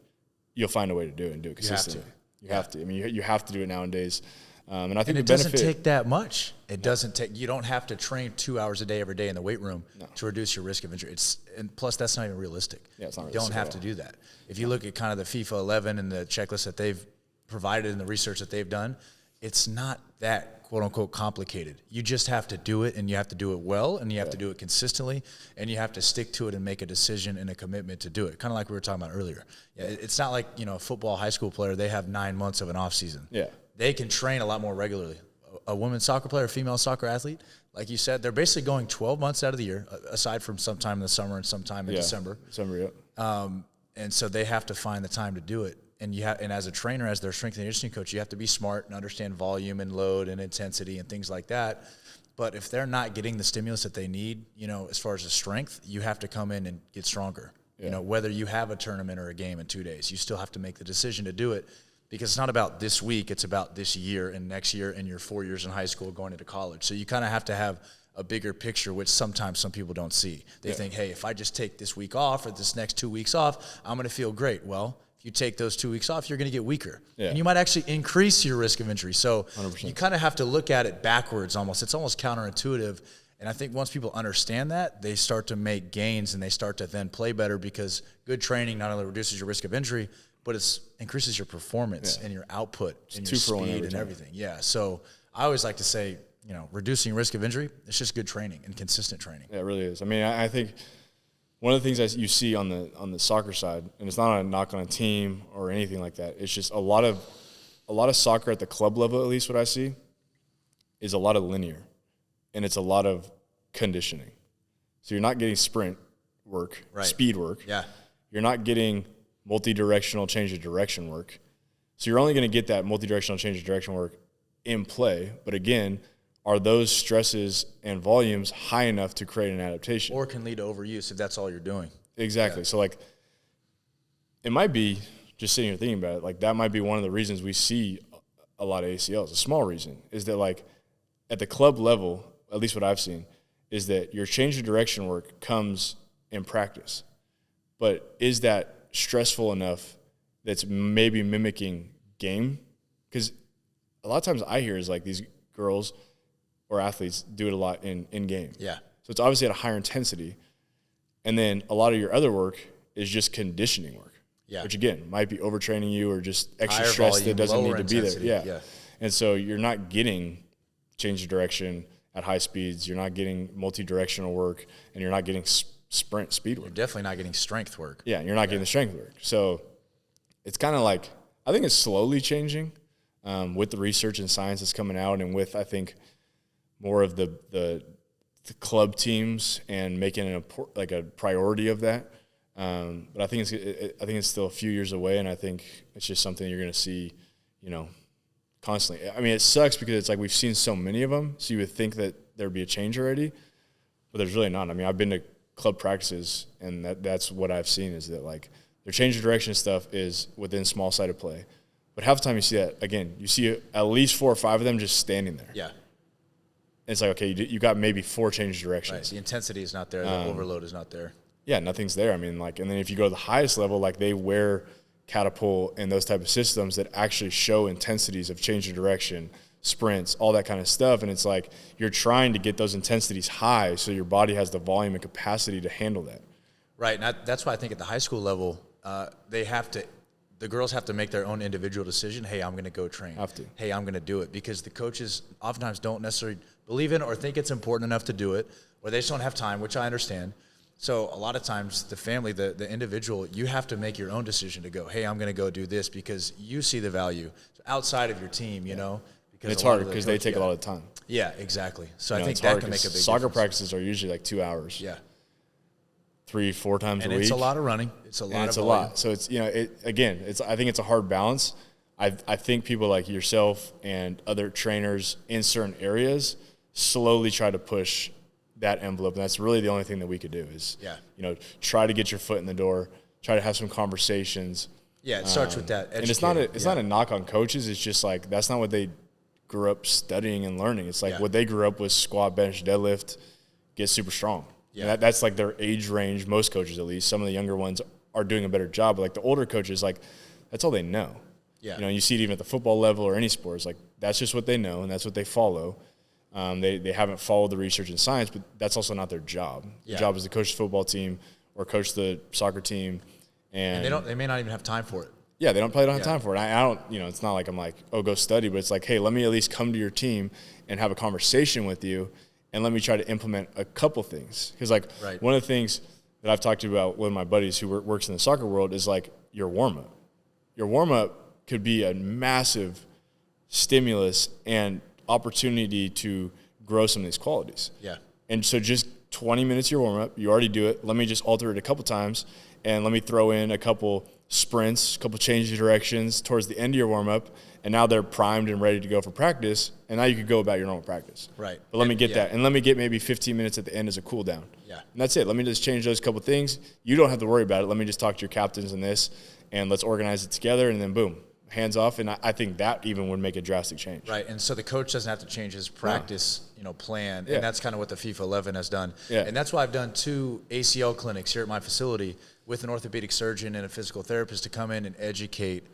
you'll find a way to do it and do it consistently. You have to. I mean, you have to do it nowadays. And I think it doesn't take that much. It doesn't take. You don't have to train 2 hours a day every day in the weight room to reduce your risk of injury. And plus, that's not even realistic. Yeah, it's not realistic. You don't have to do that. If you look at kind of the FIFA 11 and the checklist that they've provided and the research that they've done, it's not that quote unquote complicated. You just have to do it, and you have to do it well, and you have to do it consistently, and you have to stick to it and make a decision and a commitment to do it. Kind of like we were talking about earlier. Yeah, it's not like, a football high school player, they have 9 months of an off season. Yeah. They can train a lot more regularly. A women's soccer player, a female soccer athlete, like you said, they're basically going 12 months out of the year, aside from sometime in the summer and sometime in December. And so they have to find the time to do it. And and as a trainer, as their strength and conditioning coach, you have to be smart and understand volume and load and intensity and things like that. But if they're not getting the stimulus that they need, as far as the strength, you have to come in and get stronger. Yeah. Whether you have a tournament or a game in 2 days, you still have to make the decision to do it, because it's not about this week, it's about this year and next year and your 4 years in high school going into college. So you kind of have to have a bigger picture, which sometimes some people don't see. They think, hey, if I just take this week off or this next 2 weeks off, I'm going to feel great. Well, if you take those 2 weeks off, you're going to get weaker. Yeah. And you might actually increase your risk of injury. So 100%. You kind of have to look at it backwards almost. It's almost counterintuitive. And I think once people understand that, they start to make gains and they start to then play better, because good training not only reduces your risk of injury, but it increases your performance and your output and your speed and everything. Yeah. So I always like to say, reducing risk of injury, it's just good training and consistent training. Yeah, it really is. I mean, I think one of the things that you see on the soccer side, and it's not a knock on a team or anything like that, it's just a lot of soccer at the club level, at least what I see, is a lot of linear, and it's a lot of conditioning. So you're not getting sprint work, speed work. Yeah. You're not getting multi-directional change of direction work. So you're only going to get that multi-directional change of direction work in play. But again, are those stresses and volumes high enough to create an adaptation? Or can lead to overuse if that's all you're doing. Exactly. Yeah. So, like, it might be, just sitting here thinking about it, like, that might be one of the reasons we see a lot of ACLs. A small reason is that, like, at the club level, at least what I've seen, is that your change of direction work comes in practice. But is that stressful enough that's maybe mimicking game? Because a lot of times I hear is, like, these girls or athletes do it a lot in game. Yeah. So it's obviously at a higher intensity. And then a lot of your other work is just conditioning work. Yeah. Which, again, might be overtraining you or just extra higher stress volume, that doesn't need to intensity. be there. Yeah. And so you're not getting change of direction at high speeds. You're not getting multi-directional work, and you're not getting sprint speed work. You're definitely not getting strength work. Yeah, and you're not getting the strength work. So it's kind of like, I think it's slowly changing. with the research and science that's coming out, and with, I think, more of the club teams and making it a priority of that. But I think it's still a few years away, and I think it's just something you're going to see, constantly. I mean, it sucks because it's like we've seen so many of them, so you would think that there'd be a change already, but there's really not. I mean, I've been to club practices, and that's what I've seen is that, like, their change of direction stuff is within small-sided play. But half the time you see that, again, you see at least 4 or 5 of them just standing there. Yeah. And it's like, okay, you got maybe 4 change of directions. Right. The intensity is not there. The overload is not there. Yeah, nothing's there. I mean, like, and then if you go to the highest level, like, they wear catapult and those type of systems that actually show intensities of change of direction, sprints, all that kind of stuff. And it's like you're trying to get those intensities high so your body has the volume and capacity to handle that. Right. And that's why I think at the high school level, the girls have to make their own individual decision. Hey, I'm going to go train. Hey, I'm going to do it, because the coaches oftentimes don't necessarily believe in or think it's important enough to do it, or they just don't have time, which I understand. So a lot of times the family, the individual, you have to make your own decision to go, hey, I'm going to go do this because you see the value outside of your team, because and it's hard because they take a lot of time. Yeah, exactly. So I think that can make a big difference. Soccer practices are usually like 2 hours. Yeah. 3-4 times a week. And it's a lot of running. It's a lot. It's a lot. So it's, I think it's a hard balance. I think people like yourself and other trainers in certain areas slowly try to push that envelope. And that's really the only thing that we could do is, try to get your foot in the door, try to have some conversations. Yeah, it starts with that. And it's not a knock on coaches. It's just like, that's not what they grew up studying and learning. It's like what they grew up with: squat, bench, deadlift, get super strong. Yeah, that's like their age range. Most coaches, at least. Some of the younger ones are doing a better job. But like the older coaches, like that's all they know. Yeah, you see it even at the football level or any sports. Like that's just what they know and that's what they follow. They haven't followed the research and science, but that's also not their job. Their job is to coach the football team or coach the soccer team, and they may not even have time for it. Yeah, they probably don't have time for it. I don't, it's not like I'm like, oh, go study, but it's like, hey, let me at least come to your team and have a conversation with you, and let me try to implement a couple things. Because like one of the things that I've talked about with my buddies who works in the soccer world is like your warm-up. Your warm-up could be a massive stimulus and opportunity to grow some of these qualities. Yeah. And so just 20 minutes of your warm-up, you already do it. Let me just alter it a couple times, and let me throw in a couple sprints, a couple change of directions towards the end of your warm-up, and now they're primed and ready to go for practice, and now you could go about your normal practice. Right. But let me get that, and let me get maybe 15 minutes at the end as a cool down. Yeah. And that's it. Let me just change those couple things. You don't have to worry about it. Let me just talk to your captains in this, and let's organize it together, and then boom, hands off. And I think that even would make a drastic change. Right. And so the coach doesn't have to change his practice, plan. Yeah. And that's kind of what the FIFA 11 has done. Yeah. And that's why I've done 2 ACL clinics here at my facility with an orthopedic surgeon and a physical therapist to come in and educate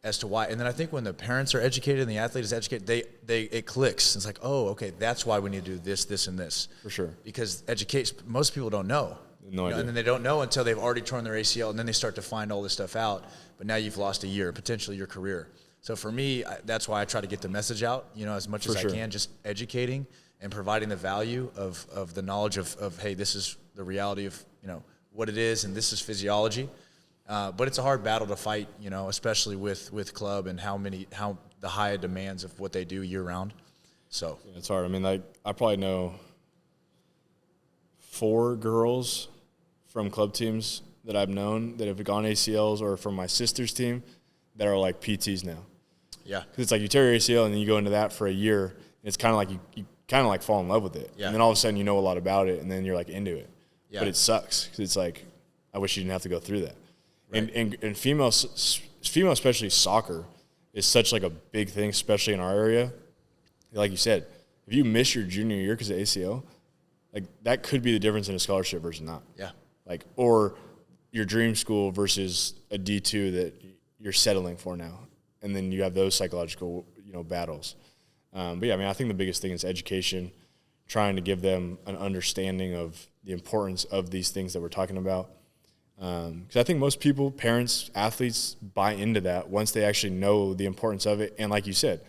as to why. And then I think when the parents are educated and the athlete is educated, it clicks. It's like, oh, okay, that's why we need to do this, this, and this. For sure. Because education, most people don't know. No idea. And then they don't know until they've already torn their ACL, and then they start to find all this stuff out. But now you've lost a year, potentially your career. So for me, that's why I try to get the message out, as much as I can, just educating and providing the value of the knowledge of, hey, this is the reality of, what it is, and this is physiology. But it's a hard battle to fight, especially with club and how the high demands of what they do year round. So yeah, it's hard. I mean, I probably know 4 girls from club teams that I've known that have gone ACLs, or from my sister's team that are like PTs now. Yeah. Because it's like you tear your ACL and then you go into that for a year, and it's kind of like you kind of like fall in love with it. Yeah. And then all of a sudden you know a lot about it, and then you're like into it. Yeah. But it sucks because it's like, I wish you didn't have to go through that. Right. And female, especially soccer, is such like a big thing, especially in our area. Like you said, if you miss your junior year because of ACL, like that could be the difference in a scholarship versus not. Yeah. Like, or your dream school versus a D2 that you're settling for now. And then you have those psychological, battles. But yeah, I mean, I think the biggest thing is education, trying to give them an understanding of the importance of these things that we're talking about. Because I think most people, parents, athletes, buy into that once they actually know the importance of it. And like you said,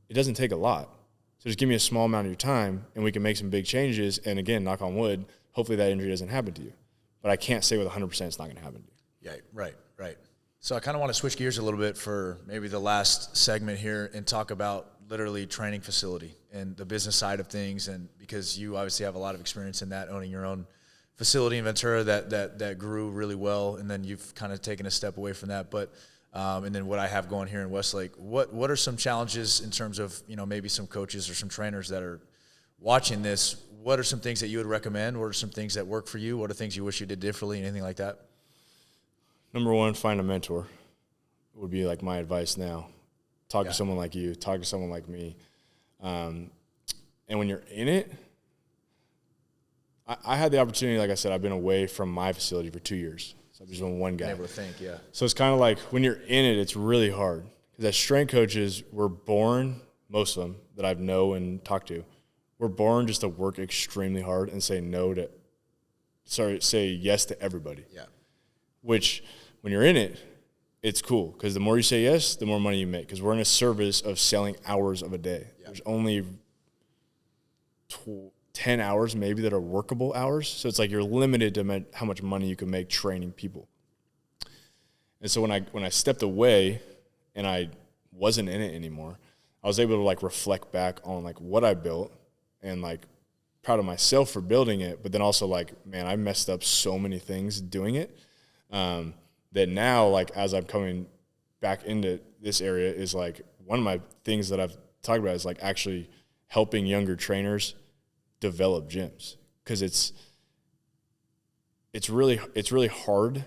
it doesn't take a lot. So just give me a small amount of your time, and we can make some big changes. And again, knock on wood, hopefully that injury doesn't happen to you. But I can't say with 100% it's not going to happen to you. Yeah, right. So I kind of want to switch gears a little bit for maybe the last segment here and talk about literally training facility and the business side of things. And because you obviously have a lot of experience in that, owning your own facility in Ventura that grew really well, and then you've kind of taken a step away from that. But and then what I have going here in Westlake, what are some challenges in terms of, you know, maybe some coaches or some trainers that are watching this? What are some things that you would recommend? What are some things that work for you? What are things you wish you did differently? Anything like that? Number one, find a mentor would be like my advice now. Talk to someone like you, talk to someone like me. And when you're in it, I had the opportunity, like I said, I've been away from my facility for 2 years. So I've just been one guy. Able to think, yeah. So it's kind of like when you're in it, it's really hard. Because as strength coaches, we're born, most of them that I've know and talked to, we're born just to work extremely hard and say say yes to everybody. Yeah. Which, when you're in it, it's cool because the more you say yes, the more money you make. Because we're in a service of selling hours of a day. Yeah. There's only 10 hours maybe that are workable hours. So it's like you're limited to how much money you can make training people. And so when I stepped away and I wasn't in it anymore, I was able to like reflect back on like what I built and like proud of myself for building it. But then also like, man, I messed up so many things doing it. That now, like, as I'm coming back into this area is, like, one of my things that I've talked about is, like, actually helping younger trainers develop gyms. Because it's really hard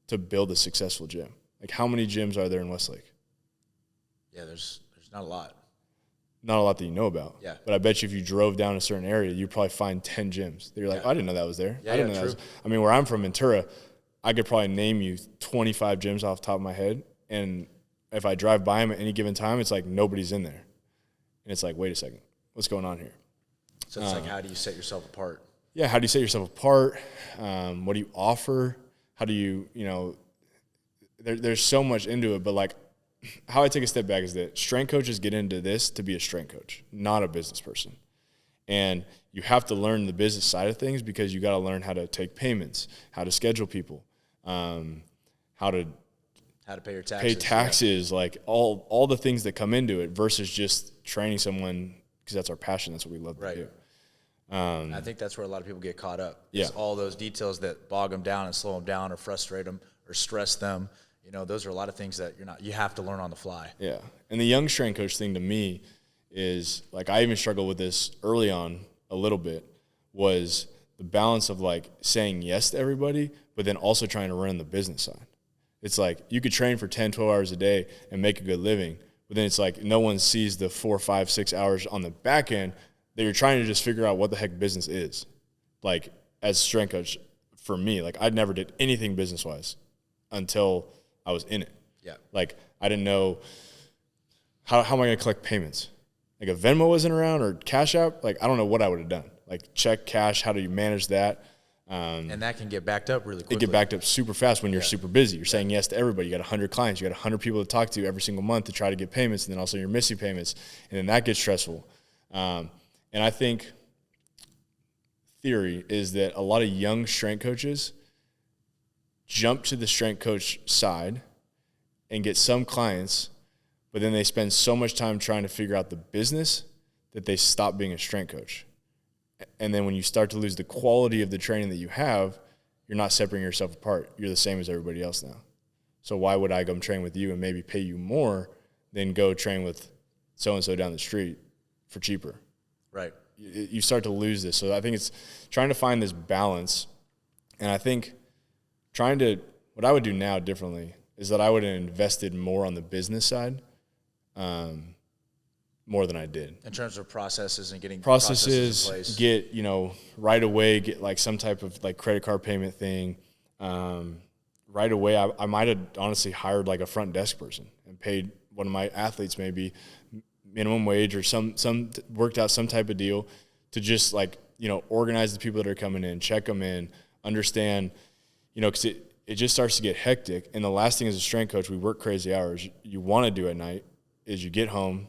to build a successful gym. Like, how many gyms are there in Westlake? Yeah, there's not a lot. Not a lot that you know about. Yeah. But I bet you if you drove down a certain area, you'd probably find 10 gyms. You're like, oh, I didn't know that was there. Yeah, I didn't know that was. I mean, where I'm from, Ventura, I could probably name you 25 gyms off the top of my head, and if I drive by them at any given time, it's like nobody's in there. And it's like, wait a second, what's going on here? So it's like, how do you set yourself apart? Yeah, how do you set yourself apart? What do you offer? How do you, there's so much into it, but like how I take a step back is that strength coaches get into this to be a strength coach, not a business person. And you have to learn the business side of things because you got to learn how to take payments, how to schedule people, how to pay your taxes, pay taxes, like all the things that come into it versus just training someone because that's our passion. That's what we love to do. I think that's where a lot of people get caught up. Yeah. All those details that bog them down and slow them down or frustrate them or stress them. You know, those are a lot of things that you have to learn on the fly. Yeah. And the young strength coach thing to me is like, I even struggled with this early on a little bit, was the balance of like saying yes to everybody, but then also trying to run the business side. It's like you could train for 10, 12 hours a day and make a good living, but then it's like no one sees the 4, 5, 6 hours on the back end that you're trying to just figure out what the heck business is. Like as strength coach, for me, like I never did anything business-wise until I was in it. Yeah. Like I didn't know how am I going to collect payments? Like if Venmo wasn't around or Cash App, like I don't know what I would have done. Like check, cash, how do you manage that? And that can get backed up really quickly. It get backed up super fast when you're super busy. You're saying yes to everybody. You got 100 clients. You got 100 people to talk to every single month to try to get payments, and then also you're missing payments, and then that gets stressful. And I think theory is that a lot of young strength coaches jump to the strength coach side and get some clients, but then they spend so much time trying to figure out the business that they stop being a strength coach. And then when you start to lose the quality of the training that you have, you're not separating yourself apart. You're the same as everybody else now. So why would I go train with you and maybe pay you more than go train with so-and-so down the street for cheaper? Right. You start to lose this. So I think it's trying to find this balance. And I think what I would do now differently is that I would have invested more on the business side, more than I did. In terms of processes and getting processes in place. Get, right away, get like some type of like credit card payment thing. Right away, I might have honestly hired like a front desk person and paid one of my athletes maybe minimum wage or some worked out some type of deal to just like, organize the people that are coming in, check them in, understand, because it just starts to get hectic. And the last thing as a strength coach, we work crazy hours. You want to do at night is you get home,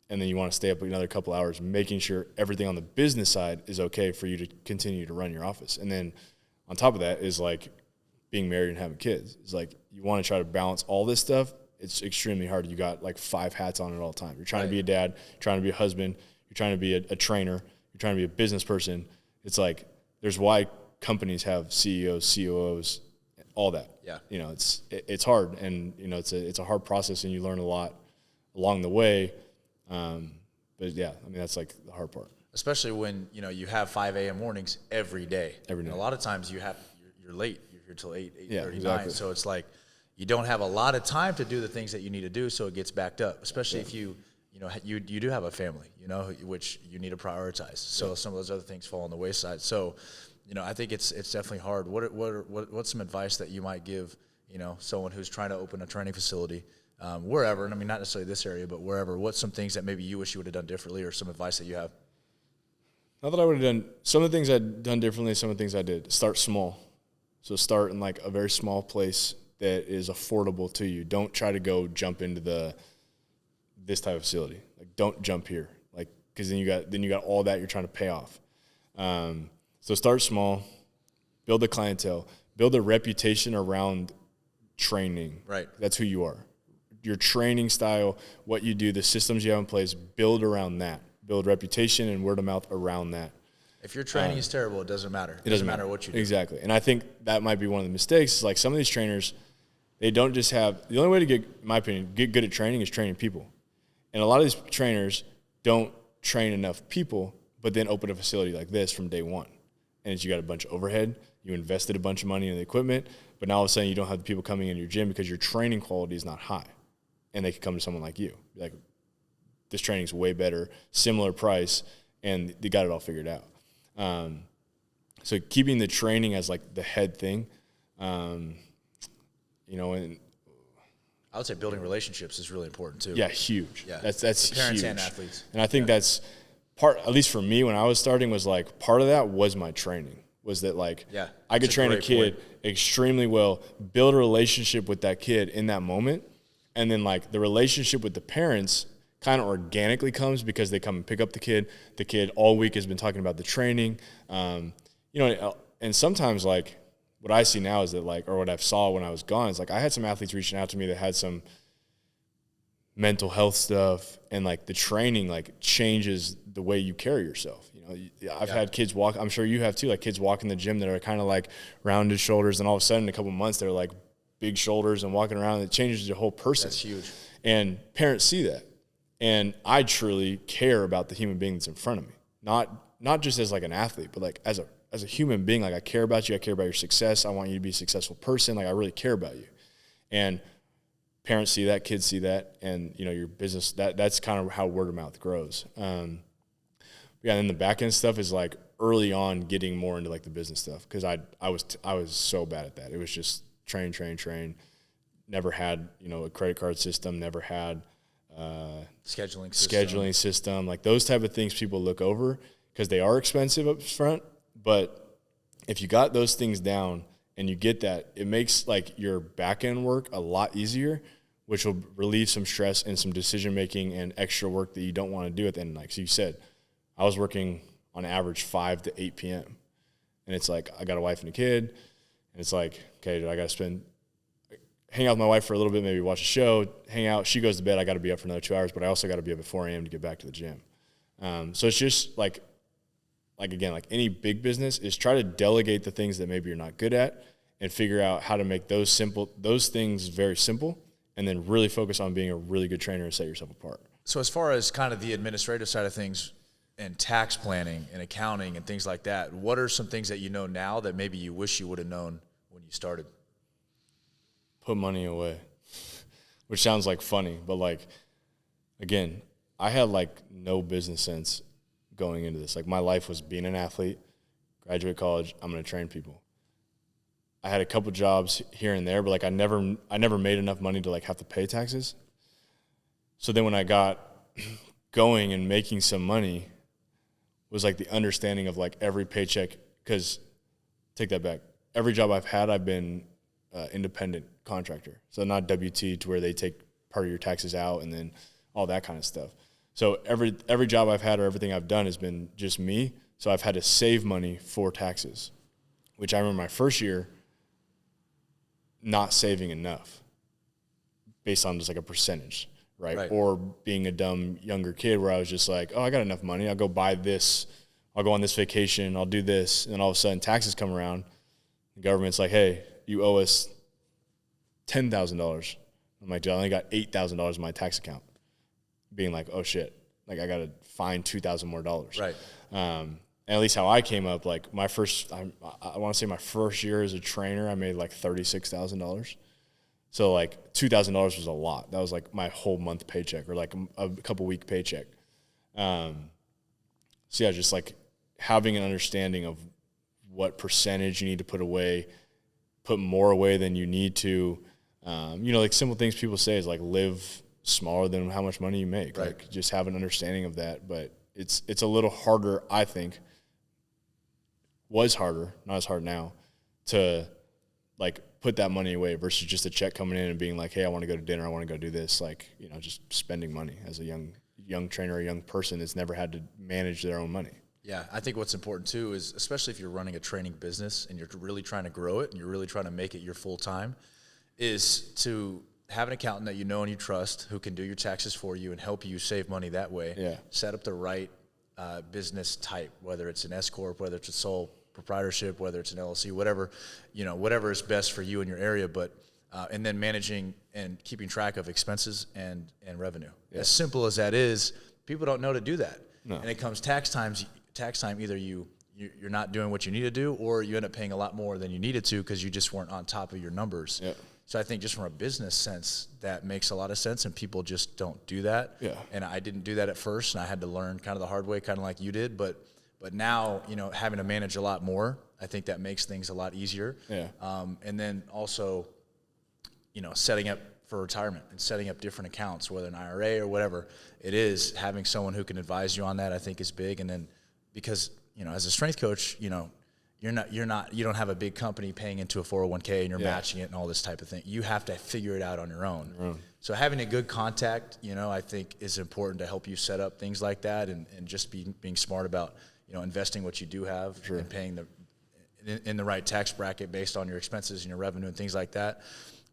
and then you want to stay up another couple hours making sure everything on the business side is okay for you to continue to run your office. And then on top of that is like being married and having kids. It's like you want to try to balance all this stuff. It's extremely hard. You got like 5 hats on at all time. You're trying to be a dad, you're trying to be a husband, you're trying to be a trainer, you're trying to be a business person. It's like there's why companies have CEOs, COOs, all that. Yeah. You know, it's hard, and you know it's a hard process, and you learn a lot along the way. But yeah, I mean that's like the hard part. Especially when you have 5 a.m. mornings every day. Every day. And a lot of times you're late. You're here till 8:39. Yeah, exactly. So it's like you don't have a lot of time to do the things that you need to do. So it gets backed up. Especially if you do have a family, which you need to prioritize. So some of those other things fall on the wayside. So, I think it's definitely hard. What's some advice that you might give, someone who's trying to open a training facility, wherever, and I mean not necessarily this area, but wherever? What's some things that maybe you wish you would have done differently, or some advice that you have? Not that I would have done some of the things I'd done differently. Some of the things I did. Start small. So start in like a very small place that is affordable to you. Don't try to go jump into this type of facility. Like don't jump here. Like because then you got all that you're trying to pay off. So start small. Build a clientele. Build a reputation around training. Right. That's who you are. Your training style, what you do, the systems you have in place. Build around that. Build reputation and word of mouth around that. If your training is terrible, it doesn't matter. It doesn't matter what you do. Exactly. And I think that might be one of the mistakes. Is like some of these trainers, they don't just have – the only way to get, in my opinion, get good at training is training people. And a lot of these trainers don't train enough people, but then open a facility like this from day one. And it's, you got a bunch of overhead. You invested a bunch of money in the equipment, but now all of a sudden you don't have the people coming into your gym because your training quality is not high. And they could come to someone like you. Like, this training's way better, similar price, and they got it all figured out. So keeping the training as like the head thing, and I would say building relationships is really important too. Yeah, huge. Yeah, that's parents huge. And athletes. And I think that's part, at least for me when I was starting, was like part of that was my training. Was that like I could train a kid extremely well, build a relationship with that kid in that moment, and then like the relationship with the parents kind of organically comes because they come and pick up the kid. The kid all week has been talking about the training, and sometimes like what I see now is that like, or what I saw when I was gone is like I had some athletes reaching out to me that had some mental health stuff, and like the training like changes the way you carry yourself. I've had kids walk, I'm sure you have too, like kids walk in the gym that are kind of like rounded shoulders, and all of a sudden in a couple of months they're like big shoulders and walking around, and it changes your whole person. That's huge. And parents see that. And I truly care about the human being that's in front of me, not just as like an athlete, but like as a human being. Like I care about you. I care about your success. I want you to be a successful person. Like I really care about you. And parents see that, kids see that, and your business. That's kind of how word of mouth grows. And then the back end stuff is like early on getting more into like the business stuff, because I was so bad at that. It was just train. Never had a credit card system. Never had scheduling system, like those type of things people look over because they are expensive up front. But if you got those things down and you get that, it makes like your back end work a lot easier, which will relieve some stress and some decision making and extra work that you don't want to do at the end. Like so you said, I was working on average 5 to 8 p.m. and it's like I got a wife and a kid, and it's like, okay, I got to hang out with my wife for a little bit, maybe watch a show, hang out. She goes to bed. I got to be up for another 2 hours, but I also got to be up at 4 a.m. to get back to the gym. So it's just like again, like any big business is try to delegate the things that maybe you're not good at and figure out how to make those things very simple, and then really focus on being a really good trainer and set yourself apart. So as far as kind of the administrative side of things and tax planning and accounting and things like that, what are some things that you know now that maybe you wish you would have known when you started? Put money away, which sounds like funny, but like, again, I had like no business sense going into this. Like my life was being an athlete, graduate college, I'm going to train people. I had a couple jobs here and there, but like I never made enough money to like have to pay taxes. So then when I got going and making some money was like the understanding of like every paycheck, because take that back. Every job I've had, I've been independent contractor. So not W-2 to where they take part of your taxes out and then all that kind of stuff. So every job I've had or everything I've done has been just me. So I've had to save money for taxes, which I remember my first year, not saving enough based on just like a percentage, right? Or being a dumb younger kid where I was just like, oh, I got enough money. I'll go buy this. I'll go on this vacation. I'll do this. And then all of a sudden taxes come around. The government's like, hey, you owe us $10,000. I'm like, dude, I only got $8,000 in my tax account. Being like, oh shit, like I got to find $2,000 more dollars. Right. And at least how I came up, like I want to say my first year as a trainer, I made like $36,000. So like $2,000 was a lot. That was like my whole month paycheck or like a couple week paycheck. So yeah, just like having an understanding of what percentage you need to put away, put more away than you need to. You know, like simple things people say is like live smaller than how much money you make. Right. Like just have an understanding of that. But it's a little harder, I think, was harder, not as hard now, to like put that money away versus just a check coming in and being like, hey, I want to go to dinner, I want to go do this. Like, you know, just spending money as a young trainer, a young person that's never had to manage their own money. Yeah, I think what's important too is, especially if you're running a training business and you're really trying to grow it and you're really trying to make it your full time, is to have an accountant that you know and you trust who can do your taxes for you and help you save money that way. Yeah. Set up the right business type, whether it's an S corp, whether it's a sole proprietorship, whether it's an LLC, whatever is best for you in your area. But and then managing and keeping track of expenses and revenue. Yeah. As simple as that is, people don't know to do that. No. And it comes tax time, either you're not doing what you need to do, or you end up paying a lot more than you needed to because you just weren't on top of your numbers. Yeah. So I think just from a business sense, that makes a lot of sense, and people just don't do that. Yeah. And I didn't do that at first, and I had to learn kind of the hard way, kind of like you did. But now, you know, having to manage a lot more, I think that makes things a lot easier. Yeah. And then also, you know, setting up for retirement and setting up different accounts, whether an IRA or whatever it is, having someone who can advise you on that, I think is big. And then because, you know, as a strength coach, you know, you don't have a big company paying into a 401k and you're matching it and all this type of thing. You have to figure it out on your own. So having a good contact, you know, I think is important to help you set up things like that, and just being smart about, you know, investing what you do have and paying in the right tax bracket based on your expenses and your revenue and things like that,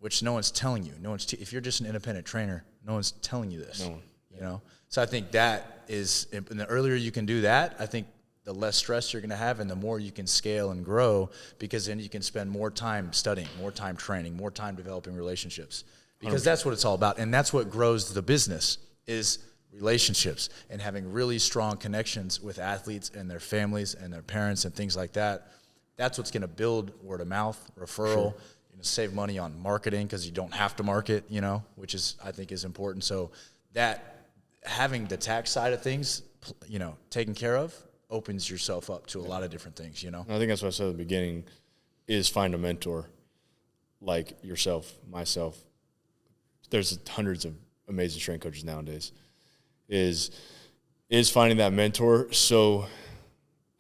which no one's telling you. If you're just an independent trainer, no one's telling you this. No one. You know? So I think that is, and the earlier you can do that, I think the less stress you're going to have and the more you can scale and grow, because then you can spend more time studying, more time training, more time developing relationships, because 100%. That's what it's all about. And that's what grows the business, is relationships and having really strong connections with athletes and their families and their parents and things like that. That's what's going to build word of mouth, referral, save money on marketing because you don't have to market, you know, which is, I think, is important. So that having the tax side of things, you know, taken care of, opens yourself up to a lot of different things, you know. I think that's what I said at the beginning, is find a mentor like yourself, myself. There's hundreds of amazing strength coaches nowadays. Is finding that mentor. So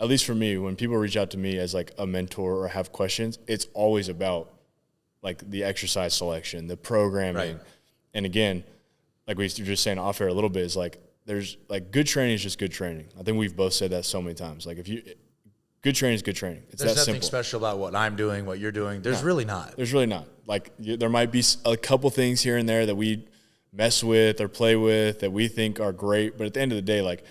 at least for me, when people reach out to me as like a mentor or have questions, it's always about like the exercise selection, the programming. Right. And again, like we were just saying off air a little bit, is like, there's like good training is just good training. I think we've both said that so many times. Like good training is good training. It's There's that nothing simple. Special about what I'm doing, what you're doing. There's really not. There's really not. Like there might be a couple things here and there that we mess with or play with that we think are great. But at the end of the day, like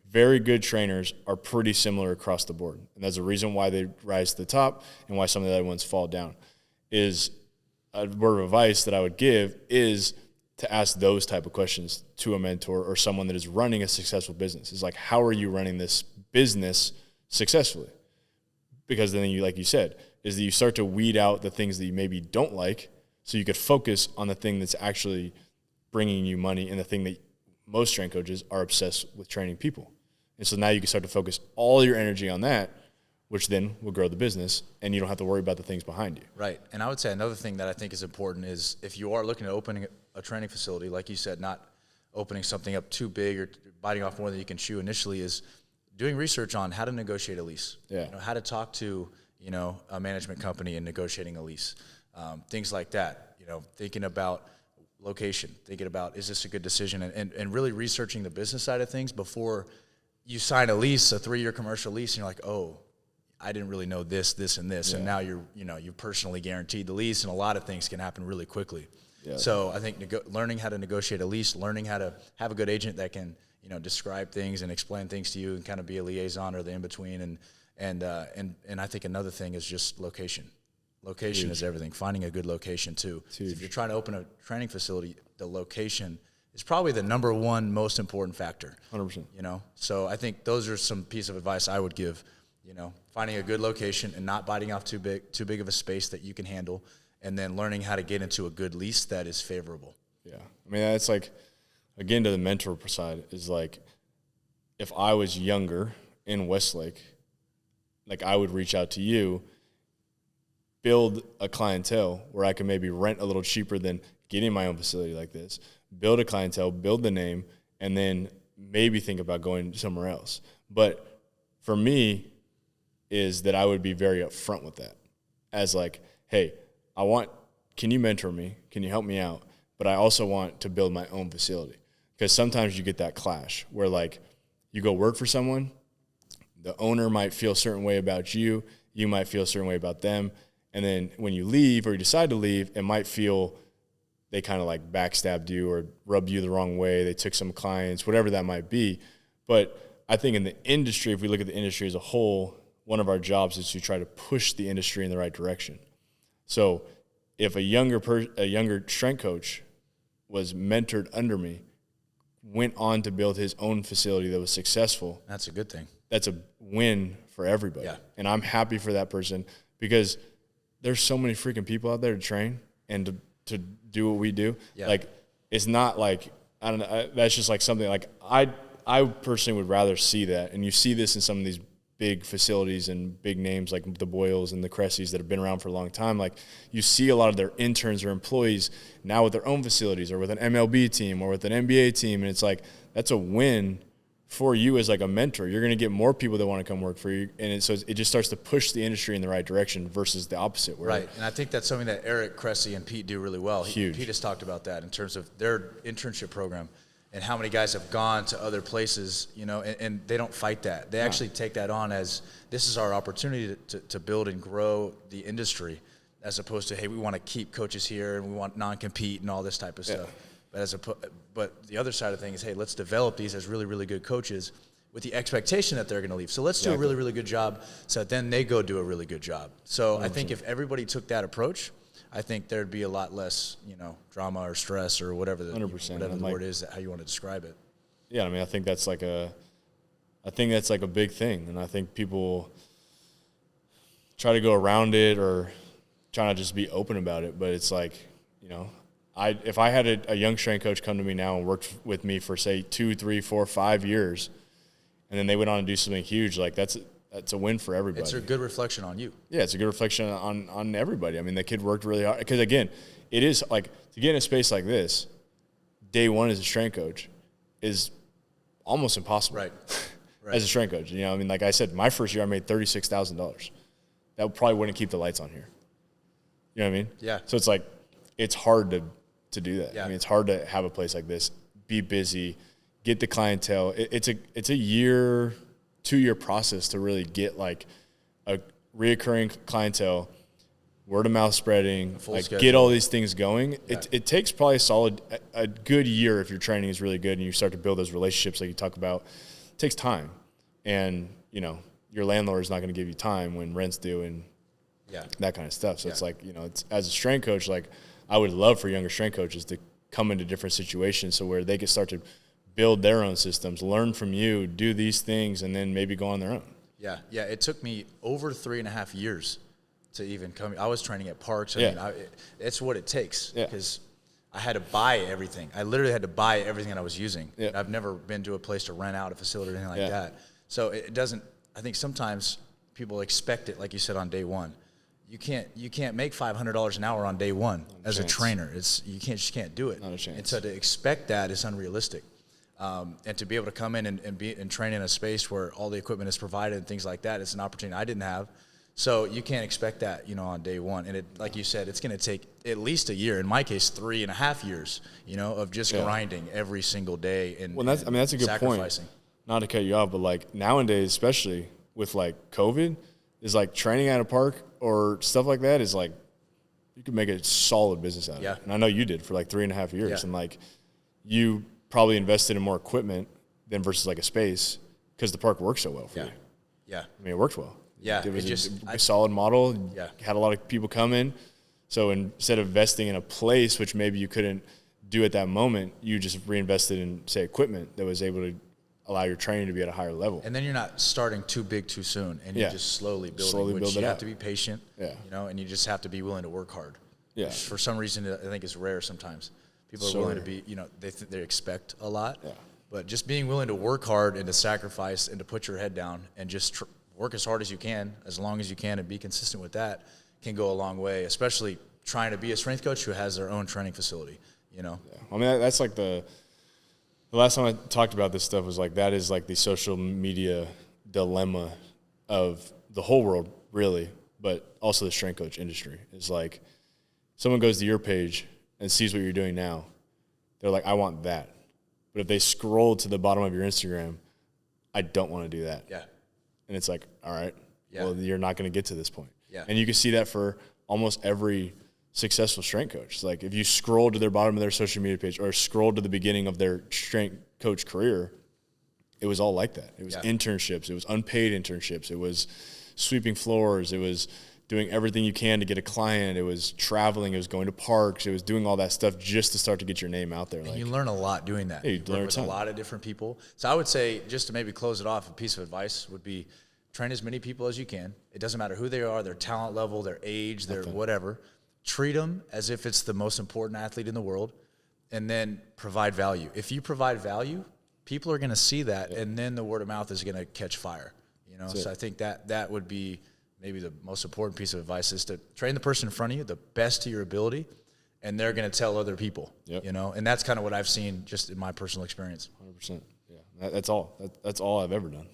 very good trainers are pretty similar across the board. And that's the reason why they rise to the top and why some of the other ones fall down. Is a word of advice that I would give is to ask those type of questions to a mentor or someone that is running a successful business. Is like, how are you running this business successfully? Because then you, like you said, is that you start to weed out the things that you maybe don't like, so you could focus on the thing that's actually bringing you money and the thing that most strength coaches are obsessed with, training people. And so now you can start to focus all your energy on that, which then will grow the business, and you don't have to worry about the things behind you. Right. And I would say another thing that I think is important is, if you are looking at opening a training facility, like you said, not opening something up too big or biting off more than you can chew initially, is doing research on how to negotiate a lease. Yeah. You know, how to talk to, you know, a management company and negotiating a lease. Things like that. You know, thinking about location, thinking about, is this a good decision, and really researching the business side of things before you sign a lease, a 3-year commercial lease, and you're like, oh, I didn't really know this, and this, and now you're personally guaranteed the lease, and a lot of things can happen really quickly. Yeah. So I think learning how to negotiate a lease, learning how to have a good agent that can, describe things and explain things to you and kind of be a liaison or the in-between. And I think another thing is just location. Location is everything. Finding a good location too. If you're trying to open a training facility, the location is probably the number one most important factor. 100%. So I think those are some piece of advice I would give, finding a good location and not biting off too big of a space that you can handle, and then learning how to get into a good lease that is favorable. Yeah. I mean, that's like, again, to the mentor side, is like, if I was younger in Westlake, like I would reach out to you, build a clientele where I can maybe rent a little cheaper than getting my own facility like this, build a clientele, build the name, and then maybe think about going somewhere else. But for me is that I would be very upfront with that as like, hey, can you mentor me? Can you help me out? But I also want to build my own facility. Because sometimes you get that clash where like you go work for someone, the owner might feel a certain way about you, you might feel a certain way about them. And then when you leave or you decide to leave, it might feel they kind of like backstabbed you or rubbed you the wrong way. They took some clients, whatever that might be. But I think in the industry, if we look at the industry as a whole, one of our jobs is to try to push the industry in the right direction. So if a younger strength coach was mentored under me, went on to build his own facility that was successful, that's a good thing. That's a win for everybody. Yeah. And I'm happy for that person because there's so many freaking people out there to train and to do what we do. Yeah. Like, it's not like, I don't know, that's just like something like I personally would rather see that. And you see this in some of these big facilities and big names like the Boyles and the Cressies that have been around for a long time. Like, you see a lot of their interns or employees now with their own facilities or with an MLB team or with an NBA team. And it's like, that's a win for you as like a mentor. You're going to get more people that want to come work for you. And so it just starts to push the industry in the right direction versus the opposite. Right. And I think that's something that Eric Cressy and Pete do really well. Huge. Pete has talked about that in terms of their internship program and how many guys have gone to other places, and they don't fight that. They actually take that on as this is our opportunity to build and grow the industry, as opposed to, hey, we want to keep coaches here and we want non-compete and all this type of stuff. But the other side of things is, hey, let's develop these as really, really good coaches with the expectation that they're going to leave. So let's do a really, really good job so that then they go do a really good job. So 100%. I think if everybody took that approch, I think there'd be a lot less, drama or stress or whatever the word is, how you want to describe it. Yeah, I mean, I think that's like a big thing, and I think people try to go around it or try not just be open about it. But it's like, if I had a young strength coach come to me now and worked with me for say 2, 3, 4, 5 years, and then they went on to do something huge, like that's a win for everybody. It's a good reflection on you. Yeah, it's a good reflection on everybody. I mean, the kid worked really hard. Because, again, it is like to get in a space like this, day one as a strength coach is almost impossible. Right. As a strength coach. I mean, like I said, my first year I made $36,000. That probably wouldn't keep the lights on here. You know what I mean? Yeah. So it's like it's hard to do that. Yeah. I mean, it's hard to have a place like this, be busy, get the clientele. It's a year – 2-year process to really get like a reoccurring clientele, word of mouth spreading, like schedule. Get all these things going. Yeah. It takes probably a good year if your training is really good and you start to build those relationships like you talk about. It takes time, and your landlord is not going to give you time when rent's due and that kind of stuff. So it's like it's as a strength coach, like I would love for younger strength coaches to come into different situations so where they can start to build their own systems, learn from you, do these things, and then maybe go on their own. Yeah. It took me over 3.5 years to even come. I was training at parks. I mean, it's what it takes because I had to buy everything. I literally had to buy everything that I was using. Yeah. I've never been to a place to rent out a facility or anything like that. So it doesn't. I think sometimes people expect it, like you said, on day one. You can't make $500 an hour on day one as a trainer. You just can't do it. Not a chance. And so to expect that is unrealistic. And to be able to come in and train in a space where all the equipment is provided and things like that, it's an opportunity I didn't have. So you can't expect that, on day one. And like you said, it's going to take at least a year. In my case, 3.5 years, of just grinding every single day and that's a good point. Not to cut you off, but like nowadays, especially with like COVID, is like training at a park or stuff like that is like, you could make a solid business out of it. And I know you did for like 3.5 years. And like, you probably invested in more equipment than versus like a space because the park worked so well for you. Yeah. I mean, it worked well. Yeah. It was a solid model. Yeah. Had a lot of people come in. So instead of investing in a place, which maybe you couldn't do at that moment, you just reinvested in, say, equipment that was able to allow your training to be at a higher level. And then you're not starting too big too soon, and you're just slowly building, which you have to be patient, you know, and you just have to be willing to work hard. Yeah. Which for some reason, I think is rare sometimes. People are willing to be, you know, they expect a lot. Yeah. But just being willing to work hard and to sacrifice and to put your head down and just work as hard as you can, as long as you can, and be consistent with that can go a long way, especially trying to be a strength coach who has their own training facility, you know? Yeah. I mean, that's like the last time I talked about this stuff was like, that is like the social media dilemma of the whole world, really, but also the strength coach industry. Is like, someone goes to your page and sees what you're doing now. They're like, I want that. But if they scroll to the bottom of your Instagram, I don't want to do that. Yeah. And it's like, all right, well, you're not going to get to this point. Yeah. And you can see that for almost every successful strength coach. It's like, if you scroll to their bottom of their social media page or scroll to the beginning of their strength coach career, it was all like that. It was internships. It was unpaid internships. It was sweeping floors. It was doing everything you can to get a client. It was traveling. It was going to parks. It was doing all that stuff just to start to get your name out there. And you learn a lot doing that. Yeah, you learn with a lot of different people. So I would say, just to maybe close it off, a piece of advice would be train as many people as you can. It doesn't matter who they are, their talent level, their age, their whatever. Treat them as if it's the most important athlete in the world, and then provide value. If you provide value, people are going to see that, and then the word of mouth is going to catch fire. You know, so I think that would be maybe the most important piece of advice, is to train the person in front of you the best to your ability, and they're going to tell other people. You know, and that's kind of what I've seen just in my personal experience. 100%. Yeah, that's all. That's all I've ever done.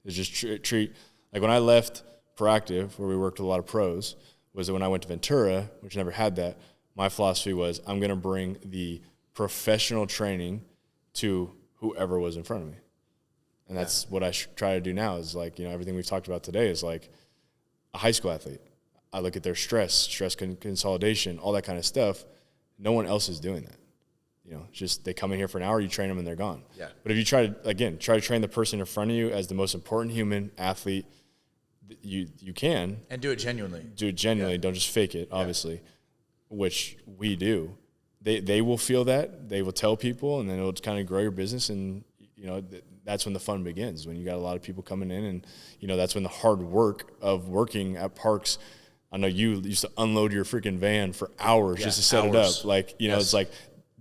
Is just treat, like when I left Proactive, where we worked with a lot of pros, was that when I went to Ventura, which never had that, my philosophy was, I'm going to bring the professional training to whoever was in front of me. And that's what I try to do now, is like, you know, everything we've talked about today is like a high school athlete. I look at their stress consolidation, all that kind of stuff. No one else is doing that. You know, just they come in here for an hour, you train them, and they're gone. Yeah. But if you try to train the person in front of you as the most important human athlete you can. And do it genuinely. Don't just fake it, obviously, which we do. They will feel that. They will tell people, and then it'll kind of grow your business. And, you know, that's when the fun begins, when you got a lot of people coming in. And, you know, that's when the hard work of working at parks. I know you used to unload your freaking van for hours just to set it up. Like, you know, it's like,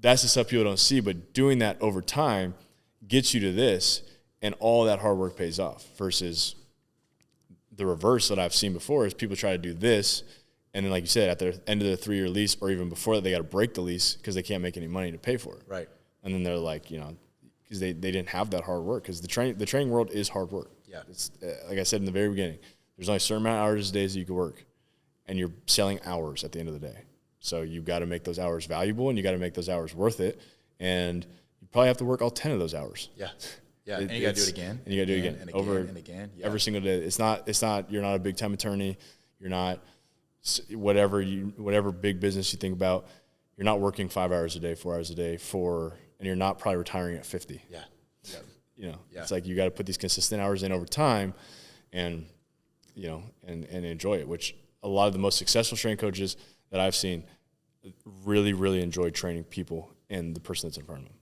that's the stuff people don't see. But doing that over time gets you to this, and all that hard work pays off, versus the reverse that I've seen before is people try to do this, and then, like you said, at the end of the 3-year lease, or even before that, they got to break the lease because they can't make any money to pay for it. Right. And then they're like, you know, because they didn't have that hard work, because the training world is hard work. Yeah. It's like I said in the very beginning, there's only a certain amount of hours a day that you can work, and you're selling hours at the end of the day. So you've got to make those hours valuable, and you got to make those hours worth it, and you probably have to work all 10 of those hours. Yeah. Yeah, and you got to do it again. And you got to do it again. And over and again. Yeah. Every single day. It's not, you're not a big time attorney. You're not whatever big business you think about. You're not working 5 hours a day, 4 hours a day and you're not probably retiring at 50. Yeah. You know, it's like you got to put these consistent hours in over time, and, you know, and enjoy it, which a lot of the most successful strength coaches that I've seen really, really enjoy training people and the person that's in front of them.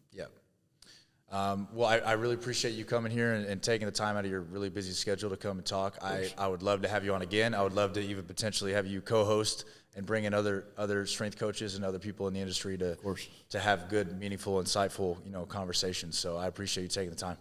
Well, I really appreciate you coming here and taking the time out of your really busy schedule to come and talk. I would love to have you on again. I would love to even potentially have you co-host and bring in other strength coaches and other people in the industry to have good, meaningful, insightful, you know, conversations. So I appreciate you taking the time.